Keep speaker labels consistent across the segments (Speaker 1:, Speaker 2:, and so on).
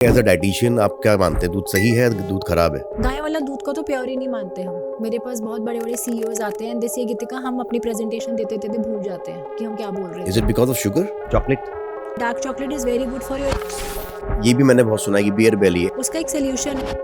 Speaker 1: As a dietitian आप क्या मानते हैं, दूध सही है, दूध खराब है?
Speaker 2: गाय वाला दूध को तो प्योर ही नहीं मानते हम। मेरे पास बहुत बड़े बड़े सीईओज आते हैं, जैसे गीतिका, हम अपनी प्रेजेंटेशन देते देते भूल जाते हैं कि हम क्या बोल रहे
Speaker 1: इज इट
Speaker 2: थे।
Speaker 1: Because of sugar, chocolate?
Speaker 2: Dark chocolate is very good for your.
Speaker 1: ये भी मैंने बहुत सुना है कि बियर बेली है।
Speaker 2: उसका एक सोल्यूशन है।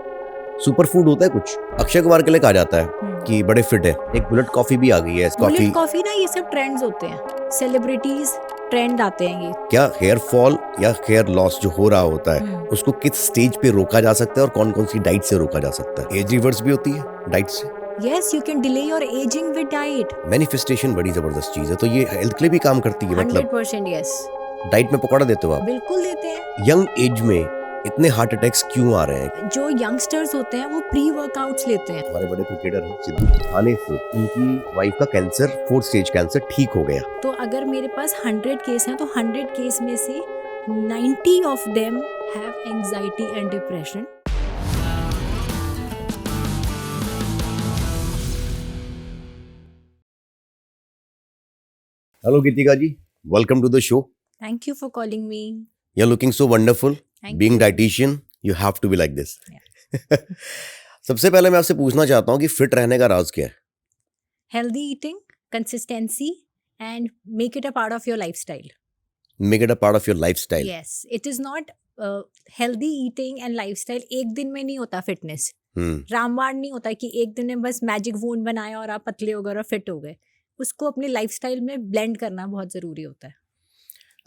Speaker 1: सुपर फूड होता है कुछ। अक्षय कुमार के लिए कहा जाता है कि बड़े फिट है। एक बुलेट कॉफी भी आ गई है। कॉफी,
Speaker 2: बुलेट कॉफी ना, ये सब ट्रेंड्स होते हैं, सेलिब्रिटीज ट्रेंड आते हैं ये।
Speaker 1: क्या हेयर फॉल या हेयर लॉस जो हो रहा होता है उसको किस स्टेज पे रोका जा सकता है और कौन कौन सी डाइट से रोका जा सकता है? एज रिवर्स भी होती है डाइट से?
Speaker 2: Yes, you can delay your aging with diet.
Speaker 1: Manifestation बड़ी जबरदस्त चीज है, तो ये हेल्थ के लिए भी काम करती है। मतलब
Speaker 2: 100% यस,
Speaker 1: डाइट में पकौड़ा देते हो आप?
Speaker 2: बिल्कुल देते हैं।
Speaker 1: यंग एज में इतने हार्ट अटैक्स क्यों आ रहे हैं?
Speaker 2: जो यंगस्टर्स होते हैं वो प्री वर्कआउट्स लेते हैं।
Speaker 1: हमारे बड़े क्रिकेटर हैं, सिद्धू खाने से उनकी वाइफ का कैंसर, 4th स्टेज कैंसर ठीक हो गया।
Speaker 2: तो अगर मेरे पास 100 केस हैं तो 100 केस में से 90 of them have anxiety and depression.
Speaker 1: Hello Geetika ji, welcome to the show.
Speaker 2: Thank you for calling me.
Speaker 1: You are looking so wonderful.
Speaker 2: Thank
Speaker 1: being
Speaker 2: you.
Speaker 1: Dietitian you have to be like this. सबसे पहले मैं आपसे पूछना चाहता हूँ कि fit रहने का राज क्या है?
Speaker 2: Healthy eating, consistency and make it a part of your lifestyle.
Speaker 1: Make it a part of your lifestyle.
Speaker 2: Yes, it is not healthy eating and lifestyle एक दिन में नहीं होता। फिटनेस रामबाण नहीं होता कि एक दिन में बस मैजिक वून बनाया और आप पतले हो गए और फिट हो गए। उसको अपने लाइफस्टाइल में ब्लेंड करना बहुत जरूरी होता है।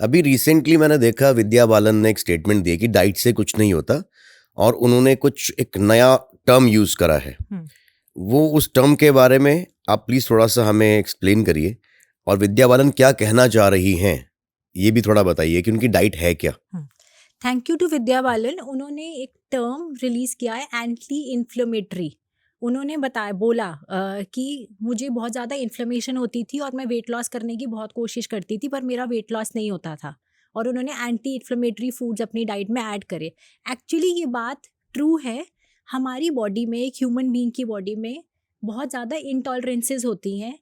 Speaker 1: अभी रिसेंटली मैंने देखा विद्या बालन ने एक स्टेटमेंट दी कि डाइट से कुछ नहीं होता, और उन्होंने कुछ एक नया टर्म यूज करा है। वो उस टर्म के बारे में आप प्लीज थोड़ा सा हमें एक्सप्लेन करिए, और विद्या बालन क्या कहना चाह रही हैं ये भी थोड़ा बताइए कि उनकी डाइट है क्या।
Speaker 2: Thank you to Vidya Balan. उन्होंने एक टर्म रिलीज किया है, एंटी इन्फ्लेमेटरी। उन्होंने बोला कि मुझे बहुत ज़्यादा इन्फ्लेमेशन होती थी और मैं वेट लॉस करने की बहुत कोशिश करती थी, पर मेरा वेट लॉस नहीं होता था। और उन्होंने एंटी इन्फ्लेमेटरी फूड्स अपनी डाइट में ऐड करे। एक्चुअली ये बात ट्रू है। हमारी बॉडी में, एक ह्यूमन बीइंग की बॉडी में बहुत ज़्यादा इंटॉलरेंसेस होती हैं।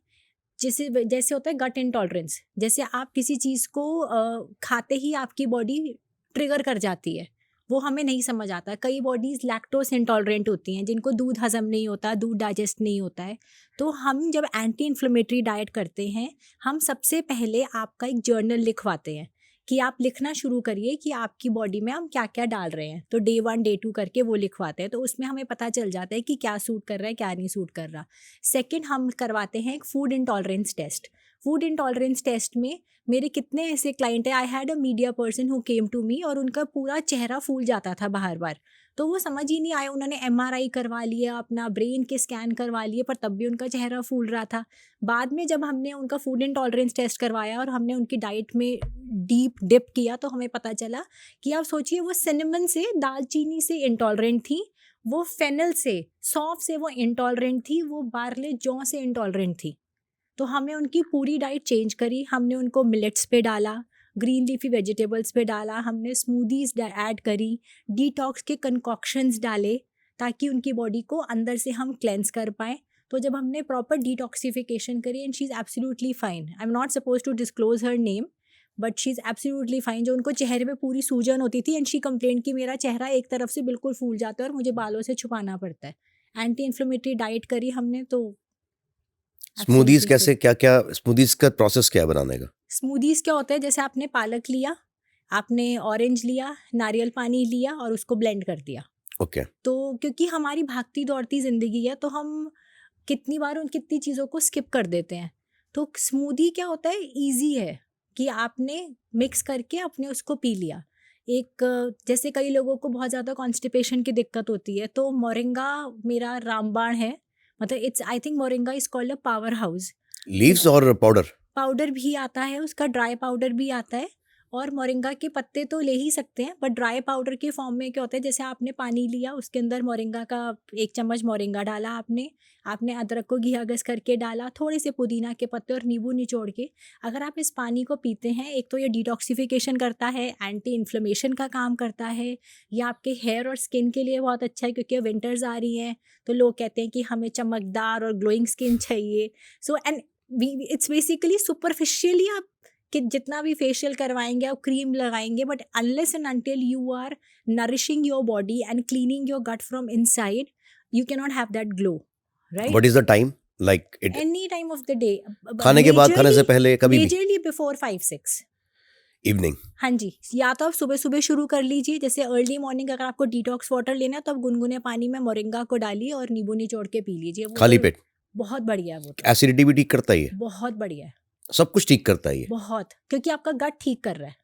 Speaker 2: जैसे होता है गट इंटॉलरेंस, जैसे आप किसी चीज़ को खाते ही आपकी बॉडी ट्रिगर कर जाती है, वो हमें नहीं समझ आता। कई बॉडीज़ लैक्टोस इंटॉलरेंट होती हैं, जिनको दूध हजम नहीं होता, दूध डाइजेस्ट नहीं होता है। तो हम जब एंटी इन्फ्लेमेटरी डाइट करते हैं, हम सबसे पहले आपका एक जर्नल लिखवाते हैं कि आप लिखना शुरू करिए कि आपकी बॉडी में हम क्या क्या डाल रहे हैं। तो डे 1 डे 2 करके वो लिखवाते हैं, तो उसमें हमें पता चल जाता है कि क्या सूट कर रहा है, क्या नहीं सूट कर रहा। सेकंड, हम करवाते हैं एक food intolerance test. Food intolerance test में मेरे कितने ऐसे क्लाइंट है, I had a media person who came to me, और उनका पूरा चेहरा फूल जाता था बार बार। तो वो समझ ही नहीं आया, उन्होंने MRI करवा लिया, अपना ब्रेन के स्कैन करवा लिए, पर तब भी उनका चेहरा फूल रहा था। बाद में जब हमने उनका फूड इंटॉलरेंस टेस्ट करवाया और हमने उनकी डाइट में डीप डिप किया, तो हमें पता चला कि आप सोचिए, वो सिनेमन से, दालचीनी से इंटॉलरेंट थी, वो फेनल से, सौंफ से वो इंटॉलरेंट थी, वो बार्ले जौ से इंटॉलरेंट थी। तो हमें उनकी पूरी डाइट चेंज करी। हमने उनको मिलेट्स पे डाला, ग्रीन लीफी वेजिटेबल्स पे डाला, हमने स्मूदीज ऐड करी, डिटॉक्स के कंकॉक्शंस डाले, ताकि उनकी बॉडी को अंदर से हम क्लेंस कर पाएँ। तो जब हमने प्रॉपर डिटॉक्सिफिकेशन करी, and she is absolutely fine. I am not suppose to disclose her name, but she is absolutely fine. जो उनको चेहरे पे पूरी सूजन होती थी, एंड शी कंप्लेंट कि मेरा चेहरा एक तरफ से बिल्कुल फूल जाता है और मुझे बालों से छुपाना पड़ता है। एंटी इन्फ्लेमेटरी डाइट करी हमने, तो
Speaker 1: स्मूदीज कैसे, क्या क्या स्मूदीज का प्रोसेस क्या है बनाने का?
Speaker 2: स्मूदीज क्या होता है, जैसे आपने पालक लिया, आपने ऑरेंज लिया, नारियल पानी लिया और उसको ब्लेंड कर दिया।
Speaker 1: ओके।
Speaker 2: तो क्योंकि हमारी भागती दौड़ती ज़िंदगी है, तो हम कितनी बार उन कितनी चीज़ों को स्किप कर देते हैं। तो स्मूदी क्या होता है, इजी है कि आपने मिक्स करके अपने उसको पी लिया। जैसे कई लोगों को बहुत ज़्यादा कॉन्स्टिपेशन की दिक्कत होती है, तो मोरिंगा मेरा रामबाण है। मतलब it's, I think moringa is called a power house.
Speaker 1: Leaves और पाउडर?
Speaker 2: पाउडर भी आता है उसका, ड्राई पाउडर भी आता है, और मोरिंगा के पत्ते तो ले ही सकते हैं, बट ड्राई पाउडर के फॉर्म में क्या होता है, जैसे आपने पानी लिया, उसके अंदर मोरिंगा का 1 चम्मच मोरिंगा डाला, आपने अदरक को घिया घस करके डाला, थोड़े से पुदीना के पत्ते और नींबू निचोड़ के अगर आप इस पानी को पीते हैं, एक तो ये डिटॉक्सिफिकेशन करता है, एंटी इन्फ्लेमेशन का काम करता है, ये आपके हेयर और स्किन के लिए बहुत अच्छा है, क्योंकि विंटर्स आ रही हैं, तो लोग कहते हैं कि हमें चमकदार और ग्लोइंग स्किन चाहिए। So and it's basically superficially आप कि जितना भी फेशियल करवाएंगे और क्रीम लगाएंगे, but unless and until you are nourishing your body and cleaning your gut from inside, you cannot have that glow, right?
Speaker 1: What is the time? Like it
Speaker 2: Any time of the day.
Speaker 1: खाने के बाद, खाने से पहले, कभी भी?
Speaker 2: Majorly before 5-6
Speaker 1: evening.
Speaker 2: हाँ जी, या तो आप सुबह सुबह शुरू कर लीजिए, जैसे अर्ली मॉर्निंग अगर आपको डिटॉक्स वाटर लेना है तो आप गुनगुने पानी में मोरिंगा को डालिए और नींबू निचोड़ के पी लीजिए। वो
Speaker 1: खाली
Speaker 2: तो
Speaker 1: पेट?
Speaker 2: बहुत बढ़िया है वो तो।
Speaker 1: एसिडिटी भी ठीक करता ही है?
Speaker 2: बहुत बढ़िया है,
Speaker 1: सब कुछ ठीक करता ही है
Speaker 2: बहुत, क्योंकि आपका गट ठीक कर रहा है।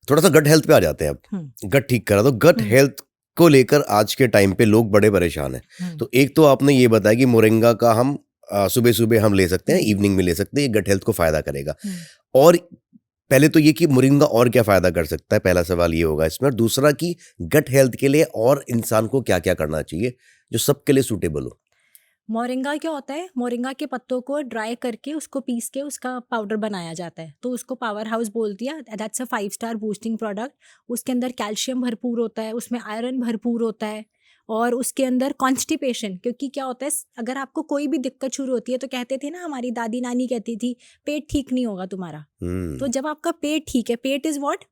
Speaker 1: थोड़ा सा गट हेल्थ पे आ जाते हैं अब। गट ठीक करा तो गट हेल्थ को लेकर आज के टाइम पे लोग बड़े परेशान हैं। तो एक तो आपने ये बताया कि मोरिंगा का हम सुबह सुबह हम ले सकते हैं, इवनिंग में ले सकते हैं, ये गट हेल्थ को फायदा करेगा। और पहले तो ये कि मोरिंगा और क्या फायदा कर सकता है, पहला सवाल ये होगा इसमें। और दूसरा कि गट हेल्थ के लिए और इंसान को क्या क्या करना चाहिए जो सबके लिए सूटेबल हो।
Speaker 2: मोरिंगा क्या होता है, मोरिंगा के पत्तों को ड्राई करके उसको पीस के उसका पाउडर बनाया जाता है, तो उसको पावर हाउस बोल दिया। That's a 5 star boosting product. उसके अंदर कैल्शियम भरपूर होता है, उसमें आयरन भरपूर होता है, और उसके अंदर कॉन्स्टिपेशन, क्योंकि क्या होता है अगर आपको कोई भी दिक्कत शुरू होती है तो कहते थे ना, हमारी दादी नानी कहती थी पेट ठीक नहीं होगा तुम्हारा। तो जब आपका पेट ठीक है, पेट इज व्हाट,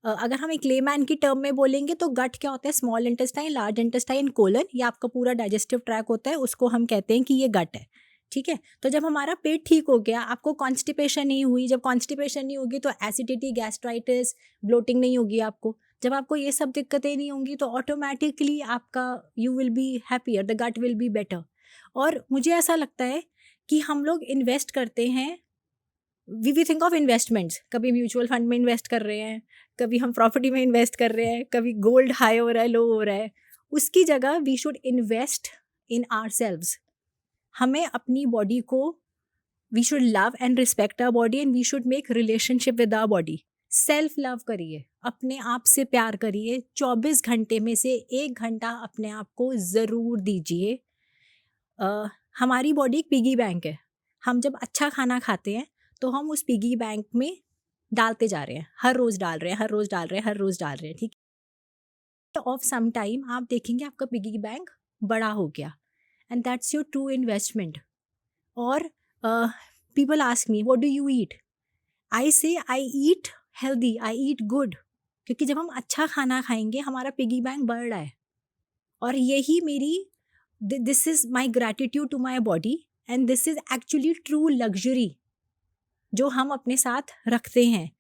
Speaker 2: अगर हम एक लेमैन की टर्म में बोलेंगे तो गट क्या होता है, small intestine, large intestine, colon, ये आपका पूरा डाइजेस्टिव ट्रैक होता है, उसको हम कहते हैं कि ये गट है, ठीक है। तो जब हमारा पेट ठीक हो गया, आपको कॉन्स्टिपेशन नहीं हुई, जब कॉन्स्टिपेशन नहीं होगी तो एसिडिटी, गैस्ट्राइटिस, ब्लोटिंग नहीं होगी आपको। जब आपको ये सब दिक्कतें नहीं होंगी तो ऑटोमेटिकली आपका you will be happier, the gut will be better. और मुझे ऐसा लगता है कि हम लोग इन्वेस्ट करते हैं, वी थिंक ऑफ इन्वेस्टमेंट्स, कभी म्यूचुअल फंड में इन्वेस्ट कर रहे हैं, कभी हम प्रॉपर्टी में इन्वेस्ट कर रहे हैं, कभी गोल्ड हाई हो रहा है, लो हो रहा है। उसकी जगह we should invest in ourselves. हमें अपनी बॉडी को, we should love and respect our body and we should make relationship with our body. Self love करिए, अपने आप से प्यार करिए। 24 घंटे में से 1 घंटा अपने आप को ज़रूर दीजिए। हमारी बॉडी एक पिगी बैंक है। हम जब अच्छा खाना खाते हैं तो हम उस पिगी बैंक में डालते जा रहे हैं, हर रोज़ डाल रहे हैं, हर रोज़ डाल रहे हैं, हर रोज़ डाल रहे हैं, ठीक है। ऑफ सम टाइम आप देखेंगे आपका पिगी बैंक बड़ा हो गया, and that's your true investment. और people ask me what do you eat, I say I eat healthy, I eat good, क्योंकि जब हम अच्छा खाना खाएंगे हमारा पिगी बैंक बढ़ रहा है। और यही मेरी, this is my gratitude to my body, and this is actually true luxury जो हम अपने साथ रखते हैं।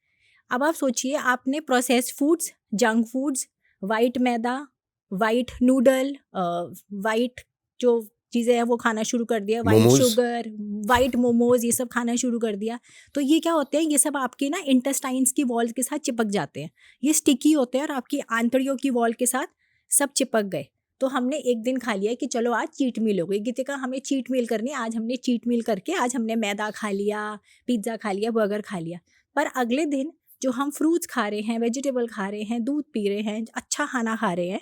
Speaker 2: अब आप सोचिए, आपने processed foods, junk foods, white मैदा, वाइट नूडल, वाइट जो चीज़ें हैं वो खाना शुरू कर दिया, वाइट शुगर, वाइट मोमोज, ये सब खाना शुरू कर दिया। तो ये क्या होते हैं, ये सब आपके ना इंटेस्टाइन्स की वॉल के साथ चिपक जाते हैं, ये स्टिकी होते हैं और आपकी आंतड़ियों की वॉल के साथ सब चिपक गए। तो हमने एक दिन खा लिया कि चलो आज चीट मील हो गई, गीतिका हमें चीट मील करनी, आज हमने चीट मील करके आज हमने मैदा खा लिया, पिज्ज़ा खा लिया, बर्गर खा लिया। पर अगले दिन जो हम फ्रूट्स खा रहे हैं, वेजिटेबल खा रहे हैं, दूध पी रहे हैं, अच्छा खाना खा रहे हैं,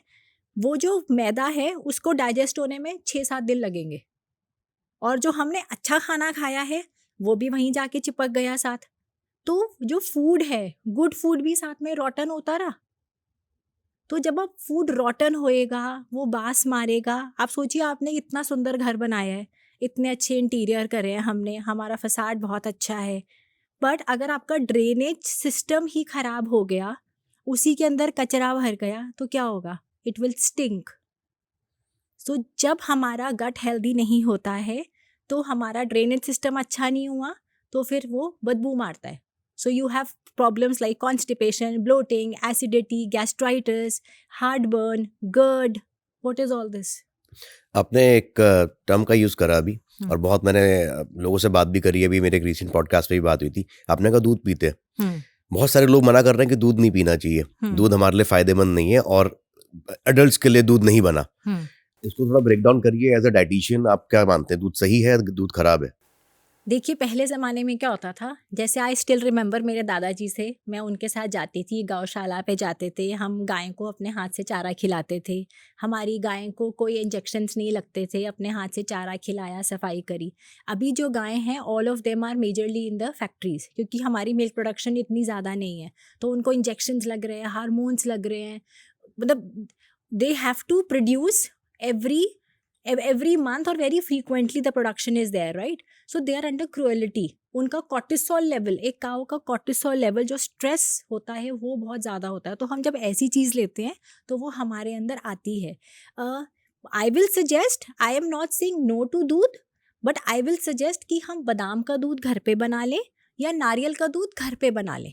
Speaker 2: वो जो मैदा है उसको डाइजेस्ट होने में 6-7 दिन लगेंगे, और जो हमने अच्छा खाना खाया है वो भी वहीं जाके चिपक गया साथ। तो जो फूड है, गुड फूड भी साथ में रॉटन होता रहा। तो जब अब फूड रॉटन होएगा, वो बास मारेगा। आप सोचिए, आपने इतना सुंदर घर बनाया है, इतने अच्छे इंटीरियर करे हैं हमने, हमारा फसाड बहुत अच्छा है, बट अगर आपका ड्रेनेज सिस्टम ही खराब हो गया, उसी के अंदर कचरा भर गया, तो क्या होगा, इट विल स्टिंक। सो जब हमारा गट हेल्दी नहीं होता है तो हमारा ड्रेनेज सिस्टम अच्छा नहीं हुआ, तो फिर वो बदबू मारता है। So you have problems like constipation, bloating, acidity, gastritis, heartburn, GERD. What is all this?
Speaker 1: आपने एक टर्म का यूज़ करा अभी, और बहुत मैंने लोगों से बात भी करी है, अभी मेरे एक रिसेंट पॉडकास्ट पे भी बात हुई थी। आपने कहा दूध पीते हैं। बहुत सारे लोग मना कर रहे हैं कि दूध नहीं पीना चाहिए, दूध हमारे लिए फ़ायदेमंद नहीं है और एडल्ट्स के लिए दूध नहीं बना। इसको थोड़ा ब्रेक डाउन करिए। एज अ डाइटिशियन आप क्या मानते हैं, दूध सही है, दूध खराब है?
Speaker 2: देखिए, पहले ज़माने में क्या होता था, जैसे आई स्टिल रिमेंबर मेरे दादाजी से, मैं उनके साथ जाती थी, गौशाला पे जाते थे, हम गाय को अपने हाथ से चारा खिलाते थे। हमारी गाय को कोई इंजेक्शन्स नहीं लगते थे, अपने हाथ से चारा खिलाया, सफाई करी। अभी जो गाय हैं, all of them are majorly in the factories, क्योंकि हमारी मिल्क प्रोडक्शन इतनी ज़्यादा नहीं है, तो उनको इंजेक्शन्स लग रहे हैं, हार्मोन्स लग रहे हैं, मतलब they have to produce every month or very frequently the production is there, right? So they are under cruelty. उनका कॉर्टिसोल लेवल, एक काऊ का कॉर्टिसोल लेवल जो स्ट्रेस होता है वो बहुत ज़्यादा होता है। तो हम जब ऐसी चीज़ लेते हैं तो वो हमारे अंदर आती है। I will suggest, I am not saying no to दूध, बट आई विल सजेस्ट कि हम बादाम का दूध घर पे बना लें या नारियल का दूध घर पे बना लें।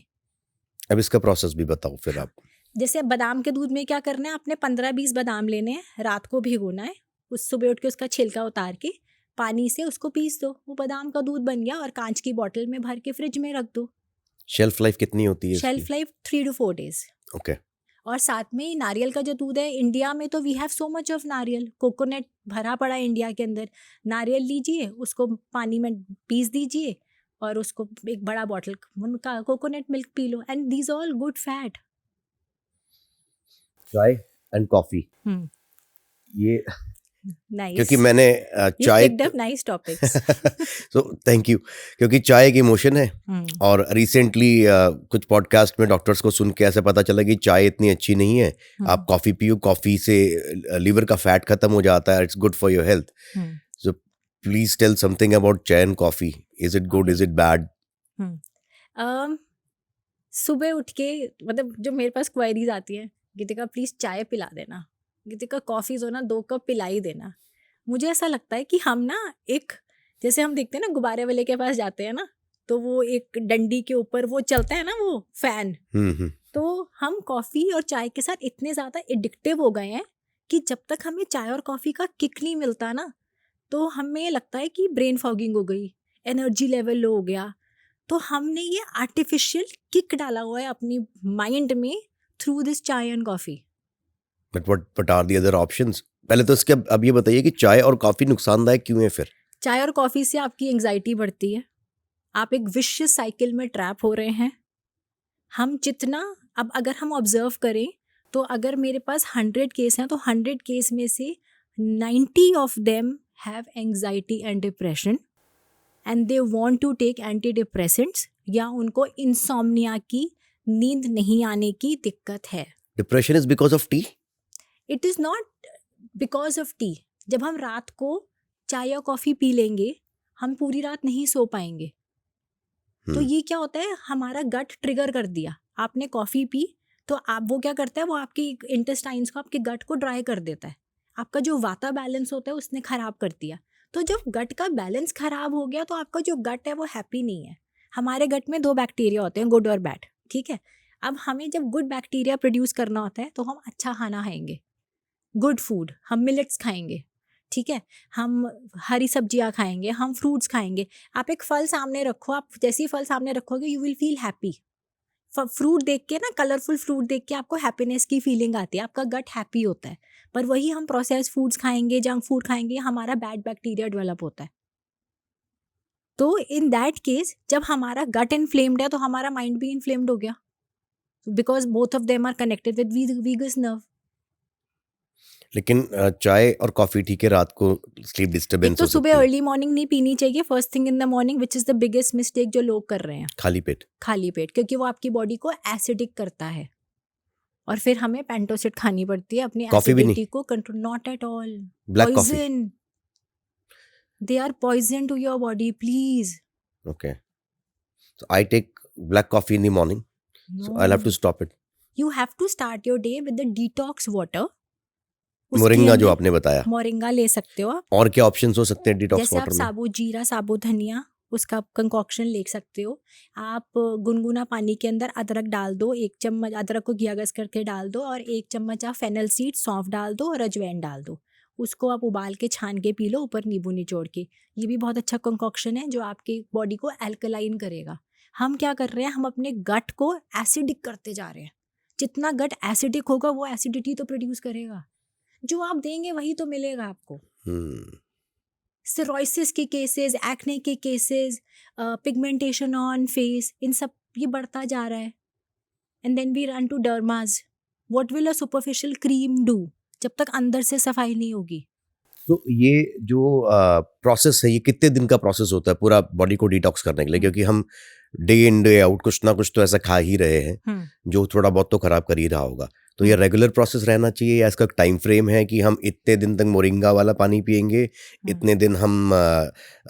Speaker 1: अब इसका प्रोसेस भी बताओ फिर आप।
Speaker 2: जैसे बादाम के दूध में क्या करना है, आपने 15-20 बादाम लेने हैं, रात को भिगोना है, उस सुबह उठ के उसका छिलका उतार के पानी से उसको पीस दो, वो बादाम का दूध बन गया और कांच की बोतल में भर के फ्रिज में रख दो।
Speaker 1: शेल्फ लाइफ कितनी होती है
Speaker 2: shelf life 3 to 4 days।
Speaker 1: Okay.
Speaker 2: और साथ में नारियल का जो दूध है, इंडिया में तो we have so much of नारियल, कोकोनट भरा पड़ा है इंडिया के अंदर। नारियल लीजिए, उसको पानी में पीस दीजिए और उसको एक बड़ा बॉटल उनका coconut milk P low, and these all good fat.
Speaker 1: चाय एंड कॉफी, ये
Speaker 2: नाइस,
Speaker 1: क्योंकि मैंने चाय
Speaker 2: nice topics.
Speaker 1: So thank you, क्योंकि चाय एक इमोशन है। और रिसेंटली कुछ पॉडकास्ट में डॉक्टर्स को सुन के ऐसा पता चला कि चाय इतनी अच्छी नहीं है, आप कॉफ़ी पियो, कॉफ़ी से लीवर का फैट खत्म हो जाता है, it's good for your health. So please tell something about chai and coffee, is it good, is it bad?
Speaker 2: सुबह उठ के मतलब जो मेरे पास क्वेरीज आती है, गीतिका प्लीज चाय पिला देना, गीतिका कॉफ़ी जो ना 2 कप पिला ही देना। मुझे ऐसा लगता है कि हम ना एक, जैसे हम देखते हैं ना गुब्बारे वाले के पास जाते हैं ना, तो वो एक डंडी के ऊपर वो चलता है ना वो फैन, तो हम कॉफ़ी और चाय के साथ इतने ज़्यादा एडिक्टिव हो गए हैं कि जब तक हमें चाय और कॉफ़ी का किक नहीं मिलता ना, तो हमें लगता है कि ब्रेन फॉगिंग हो गई, एनर्जी लेवल लो हो गया। तो हमने ये आर्टिफिशियल किक डाला हुआ है अपनी माइंड में through this chai and coffee.
Speaker 1: But what are the other options? पहले तो इसके अब ये बताइए कि चाय और कॉफ़ी नुकसानदायक क्यों है फिर?
Speaker 2: चाय और कॉफ़ी से आपकी एंग्जाइटी बढ़ती है, आप एक विशियस साइकिल में ट्रैप हो रहे हैं। हम जितना, अब अगर हम ऑब्जर्व करें तो अगर मेरे पास 100 केस हैं तो 100 केस में से 90 of them have anxiety and depression and they want to take antidepressants, या उनको इंसोम्निया की, नींद नहीं आने की दिक्कत है।
Speaker 1: Depression is because of T?
Speaker 2: It is not because of T. जब हम रात को चाय या कॉफ़ी पी लेंगे, हम पूरी रात नहीं सो पाएंगे। तो ये क्या होता है, हमारा गट ट्रिगर कर दिया। आपने कॉफ़ी पी तो आप, वो क्या करता है, वो आपकी इंटेस्टाइन्स को, आपके गट को ड्राई कर देता है। आपका जो वाता बैलेंस होता है उसने ख़राब कर दिया। तो जब गट का बैलेंस ख़राब हो गया तो आपका जो गट है वो हैप्पी नहीं है। हमारे गट में 2 बैक्टीरिया होते हैं, गुड और बैड, ठीक है। अब हमें जब गुड बैक्टीरिया प्रोड्यूस करना होता है तो हम अच्छा खाना खाएंगे, गुड फूड, हम मिलेट्स खाएंगे, ठीक है, हम हरी सब्जियां खाएंगे, हम फ्रूट्स खाएंगे। आप एक फल सामने रखो, आप जैसे ही फल सामने रखोगे you will feel happy. Fruit देख के ना, कलरफुल फ्रूट देख के आपको हैप्पीनेस की फीलिंग आती है, आपका गट हैप्पी होता है। पर वही हम प्रोसेस फूड्स खाएंगे, जंक फूड खाएंगे, हमारा बैड बैक्टीरिया डेवलप होता है। तो इन दैट केस जब हमारा गट इन्फ्लेम्ड है तो हमारा माइंड भी इन्फ्लेम्ड हो गया, because both of them are connected with vagus nerve.
Speaker 1: लेकिन चाय और कॉफ़ी ठीक है, रात को स्लीप डिस्टर्बेंस
Speaker 2: तो सुबह अर्ली मॉर्निंग नहीं पीनी चाहिए, first thing in the morning, which is the biggest mistake जो लोग कर रहे हैं।
Speaker 1: खाली पेट
Speaker 2: क्योंकि वो आपकी बॉडी को एसिडिक करता है और फिर हमें पेंटोसिड खानी पड़ती है अपनी एसिडिटी को control. Not at all, poison, they are poison to your body, please.
Speaker 1: Okay, so I take black coffee in the morning, so I have to stop it.
Speaker 2: You have to start your day with the detox water.
Speaker 1: Moringa जो आपने बताया,
Speaker 2: moringa ले सकते हो आप।
Speaker 1: और क्या options हो सकते हैं डिटॉक्स वाटर में?
Speaker 2: जैसे आप साबुत जीरा, साबुत धनिया, उसका कंकॉक्शन ले सकते हो। आप गुनगुना पानी के अंदर अदरक डाल दो, 1 चम्मच अदरक को घिया घस करके डाल दो, और 1 चम्मच आप फेनल सीड, सौंफ डाल दो और अजवाइन डाल दो। उसको आप उबाल के छान के पी लो, ऊपर नींबू निचोड़ के। ये भी बहुत अच्छा कंकॉक्शन है जो आपकी बॉडी को एल्कलाइन करेगा। हम क्या कर रहे हैं, हम अपने गट को एसिडिक करते जा रहे हैं। जितना गट एसिडिक होगा वो एसिडिटी तो प्रोड्यूस करेगा, जो आप देंगे वही तो मिलेगा आपको। सिरोसिस के केसेस, एक्ने के केसेस, पिगमेंटेशन ऑन फेस, इन सब ये बढ़ता जा रहा है। And then we run to dermas. What will a superficial cream do जब तक अंदर से सफाई नहीं होगी?
Speaker 1: तो ये जो प्रोसेस है, ये कितने दिन का प्रोसेस होता है पूरा बॉडी को डिटॉक्स करने के लिए? क्योंकि हम डे इन डे आउट कुछ ना कुछ तो ऐसा खा ही रहे हैं जो थोड़ा बहुत तो खराब कर ही रहा होगा। तो ये रेगुलर प्रोसेस रहना चाहिए या इसका टाइम फ्रेम है कि हम इतने दिन तक मोरिंगा वाला पानी पियेंगे, इतने दिन हम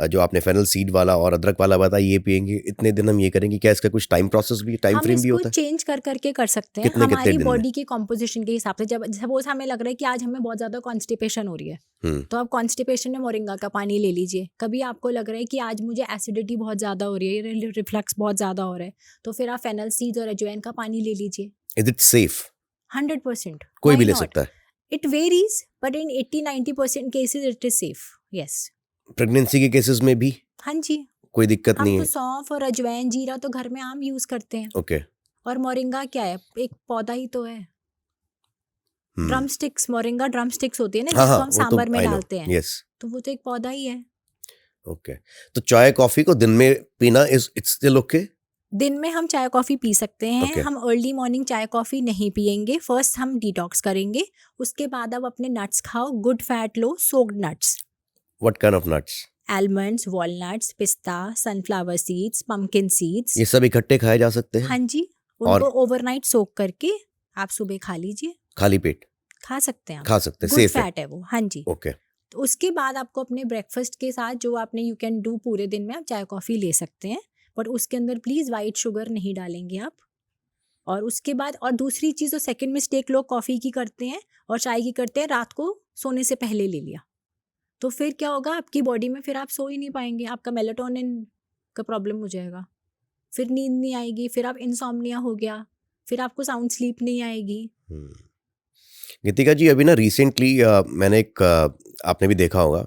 Speaker 1: जो आपने फेनल सीड वाला और अदरक वाला बताया ये पियेंगे, इतने दिन हम ये करेंगे? क्या इसका कुछ टाइम प्रोसेस भी, टाइम
Speaker 2: हम
Speaker 1: फ्रेम भी
Speaker 2: इसको
Speaker 1: होता है?
Speaker 2: चेंज कर करके कर सकते हैं
Speaker 1: कितने कितने
Speaker 2: हमारी
Speaker 1: दिन में?
Speaker 2: बॉडी की कॉम्पोजिशन के हिसाब से। जब सपोज हमें लग रहा है कि आज हमें बहुत ज़्यादा कॉन्स्टिपेशन हो रही है, तो आप कॉन्स्टिपेशन में मोरिंगा का पानी ले लीजिए। कभी आपको लग रहा है कि आज मुझे एसिडिटी बहुत ज़्यादा हो रही है, रिफ्लक्स बहुत ज़्यादा हो रहा है, तो फिर आप फेनल सीड्स और अजवाइन का पानी ले लीजिए।
Speaker 1: Is it safe?
Speaker 2: 100%।
Speaker 1: कोई भी ले सकता है?
Speaker 2: It varies, but in 80-90% cases it is safe. Yes.
Speaker 1: Pregnancy के केसेस में भी
Speaker 2: हाँ जी,
Speaker 1: कोई दिक्कत
Speaker 2: हम
Speaker 1: नहीं
Speaker 2: तो
Speaker 1: है?
Speaker 2: सौंफ और अजवाइन जीरा तो घर में आम यूज करते हैं।
Speaker 1: ओके।
Speaker 2: और मोरिंगा क्या है, एक पौधा ही तो है। Drum sticks, moringa drum sticks होती है ना,
Speaker 1: हाँ
Speaker 2: जिसको
Speaker 1: हाँ,
Speaker 2: हम
Speaker 1: वो तो
Speaker 2: सांबर में
Speaker 1: आई नो।
Speaker 2: डालते हैं,
Speaker 1: यस।
Speaker 2: तो वो तो एक पौधा ही है।
Speaker 1: ओके, तो चाय कॉफी को दिन में पीना इज इट्स स्टिल ओके?
Speaker 2: दिन में हम चाय कॉफ़ी पी सकते हैं।
Speaker 1: Okay.
Speaker 2: हम अर्ली मॉर्निंग चाय कॉफ़ी नहीं पियेंगे। फर्स्ट हम डिटॉक्स करेंगे, उसके बाद आप अपने नट्स खाओ, good fat low, soaked nuts,
Speaker 1: what kind of nuts?
Speaker 2: Almonds, walnuts, पिस्ता, सनफ्लावर सीड्स, पम्पकिन सीड्स।
Speaker 1: ये सब इकट्ठे खाए जा सकते हैं?
Speaker 2: हाँ जी, उनको ओवरनाइट सोक करके आप सुबह खा लीजिए।
Speaker 1: खाली पेट
Speaker 2: खा सकते हैं आप,
Speaker 1: खा सकते हैं?
Speaker 2: गुड
Speaker 1: सेफ है?
Speaker 2: फैट है वो। हाँ जी।
Speaker 1: ओके।
Speaker 2: तो उसके बाद आपको अपने ब्रेकफास्ट के साथ जो आपने यू कैन डू पूरे दिन में, आप चाय कॉफ़ी ले सकते हैं, बट उसके अंदर प्लीज़ वाइट शुगर नहीं डालेंगे आप। और उसके बाद, और दूसरी चीज़, जो सेकंड मिस्टेक लोग कॉफ़ी की करते हैं और चाय की करते हैं, रात को सोने से पहले ले लिया, तो फिर क्या होगा, आपकी बॉडी में फिर आप सो ही नहीं पाएंगे, आपका मेलाटोनिन का प्रॉब्लम हो जाएगा, फिर नींद नहीं आएगी, फिर आप इंसोम्निया हो गया, फिर आपको साउंड स्लीप नहीं आएगी।
Speaker 1: गीतिका जी, अभी ना रिसेंटली मैंने एक आपने भी देखा होगा,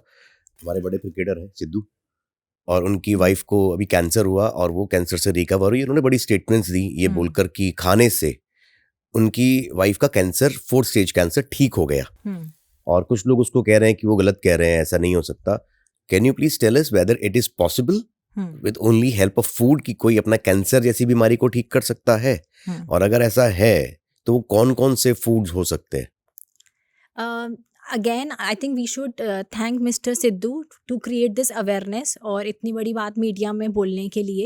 Speaker 1: हमारे बड़े क्रिकेटर हैं सिद्धू, और उनकी वाइफ को अभी कैंसर हुआ और वो कैंसर से रिकवर हुई। उन्होंने बड़ी स्टेटमेंट्स दी ये बोलकर कि खाने से उनकी वाइफ का कैंसर, 4th स्टेज कैंसर, ठीक हो गया। और कुछ लोग उसको कह रहे हैं कि वो गलत कह रहे हैं, ऐसा नहीं हो सकता। Can you please tell us whether it is possible with only help of food कि कोई अपना कैंसर जैसी बीमारी को ठीक कर सकता है? और अगर ऐसा है तो वो कौन कौन से फूड्स हो सकते हैं?
Speaker 2: Again I think we should thank mister Sidhu to create this awareness और इतनी बड़ी बात मीडिया में बोलने के लिए।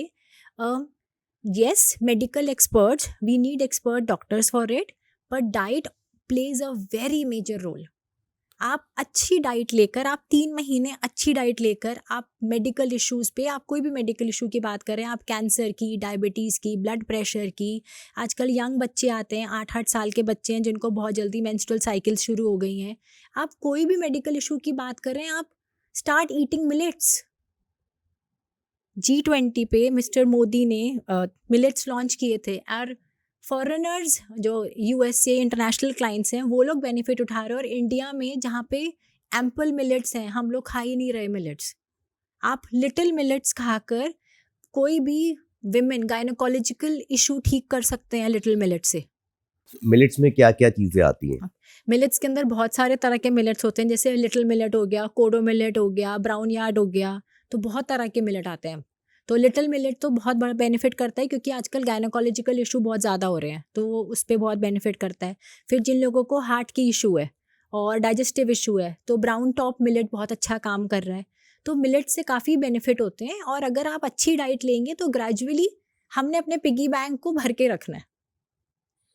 Speaker 2: Yes, medical experts, we need expert doctors for it, but diet plays a very major role. आप अच्छी डाइट लेकर, आप 3 महीने अच्छी डाइट लेकर, आप मेडिकल इश्यूज़ पे, आप कोई भी मेडिकल इशू की बात करें, आप कैंसर की, डायबिटीज़ की, ब्लड प्रेशर की, आजकल यंग बच्चे आते हैं, 8-8 साल के बच्चे हैं जिनको बहुत जल्दी मेंस्ट्रुअल साइकिल्स शुरू हो गई हैं। आप कोई भी मेडिकल इशू की बात करें, आप स्टार्ट ईटिंग मिलेट्स। G20 पे मिस्टर मोदी ने मिलेट्स लॉन्च किए थे, और फॉरेनर्स जो USA इंटरनेशनल क्लाइंट्स हैं, वो लोग बेनिफिट उठा रहे हैं। और इंडिया में जहाँ पे एम्पल मिलेट्स हैं, हम लोग खा ही नहीं रहे मिलेट्स। आप लिटिल मिलेट्स खाकर कोई भी विमेन गायनोकोलॉजिकल इशू ठीक कर सकते हैं लिटिल मिलेट से।
Speaker 1: मिलेट्स में क्या क्या चीजें आती हैं?
Speaker 2: मिलेट्स के अंदर बहुत सारे तरह के मिलेट्स होते हैं, जैसे लिटिल मिलेट हो गया, कोडो मिलेट हो गया, ब्राउन यार्ड हो गया, तो बहुत तरह के मिलेट आते हैं। तो लिटिल मिलेट तो बहुत बड़ा बेनिफिट करता है, क्योंकि आजकल गायनोकोलॉजिकल इशू बहुत ज़्यादा हो रहे हैं, तो वो उस पर बहुत बेनिफिट करता है। फिर जिन लोगों को हार्ट की इशू है और डाइजेस्टिव इशू है, तो ब्राउन टॉप मिलेट बहुत अच्छा काम कर रहा है। तो मिलेट से काफ़ी बेनिफिट होते हैं, और अगर आप अच्छी डाइट लेंगे तो ग्रेजुअली हमने अपने पिगी बैंक को भर के रखना है।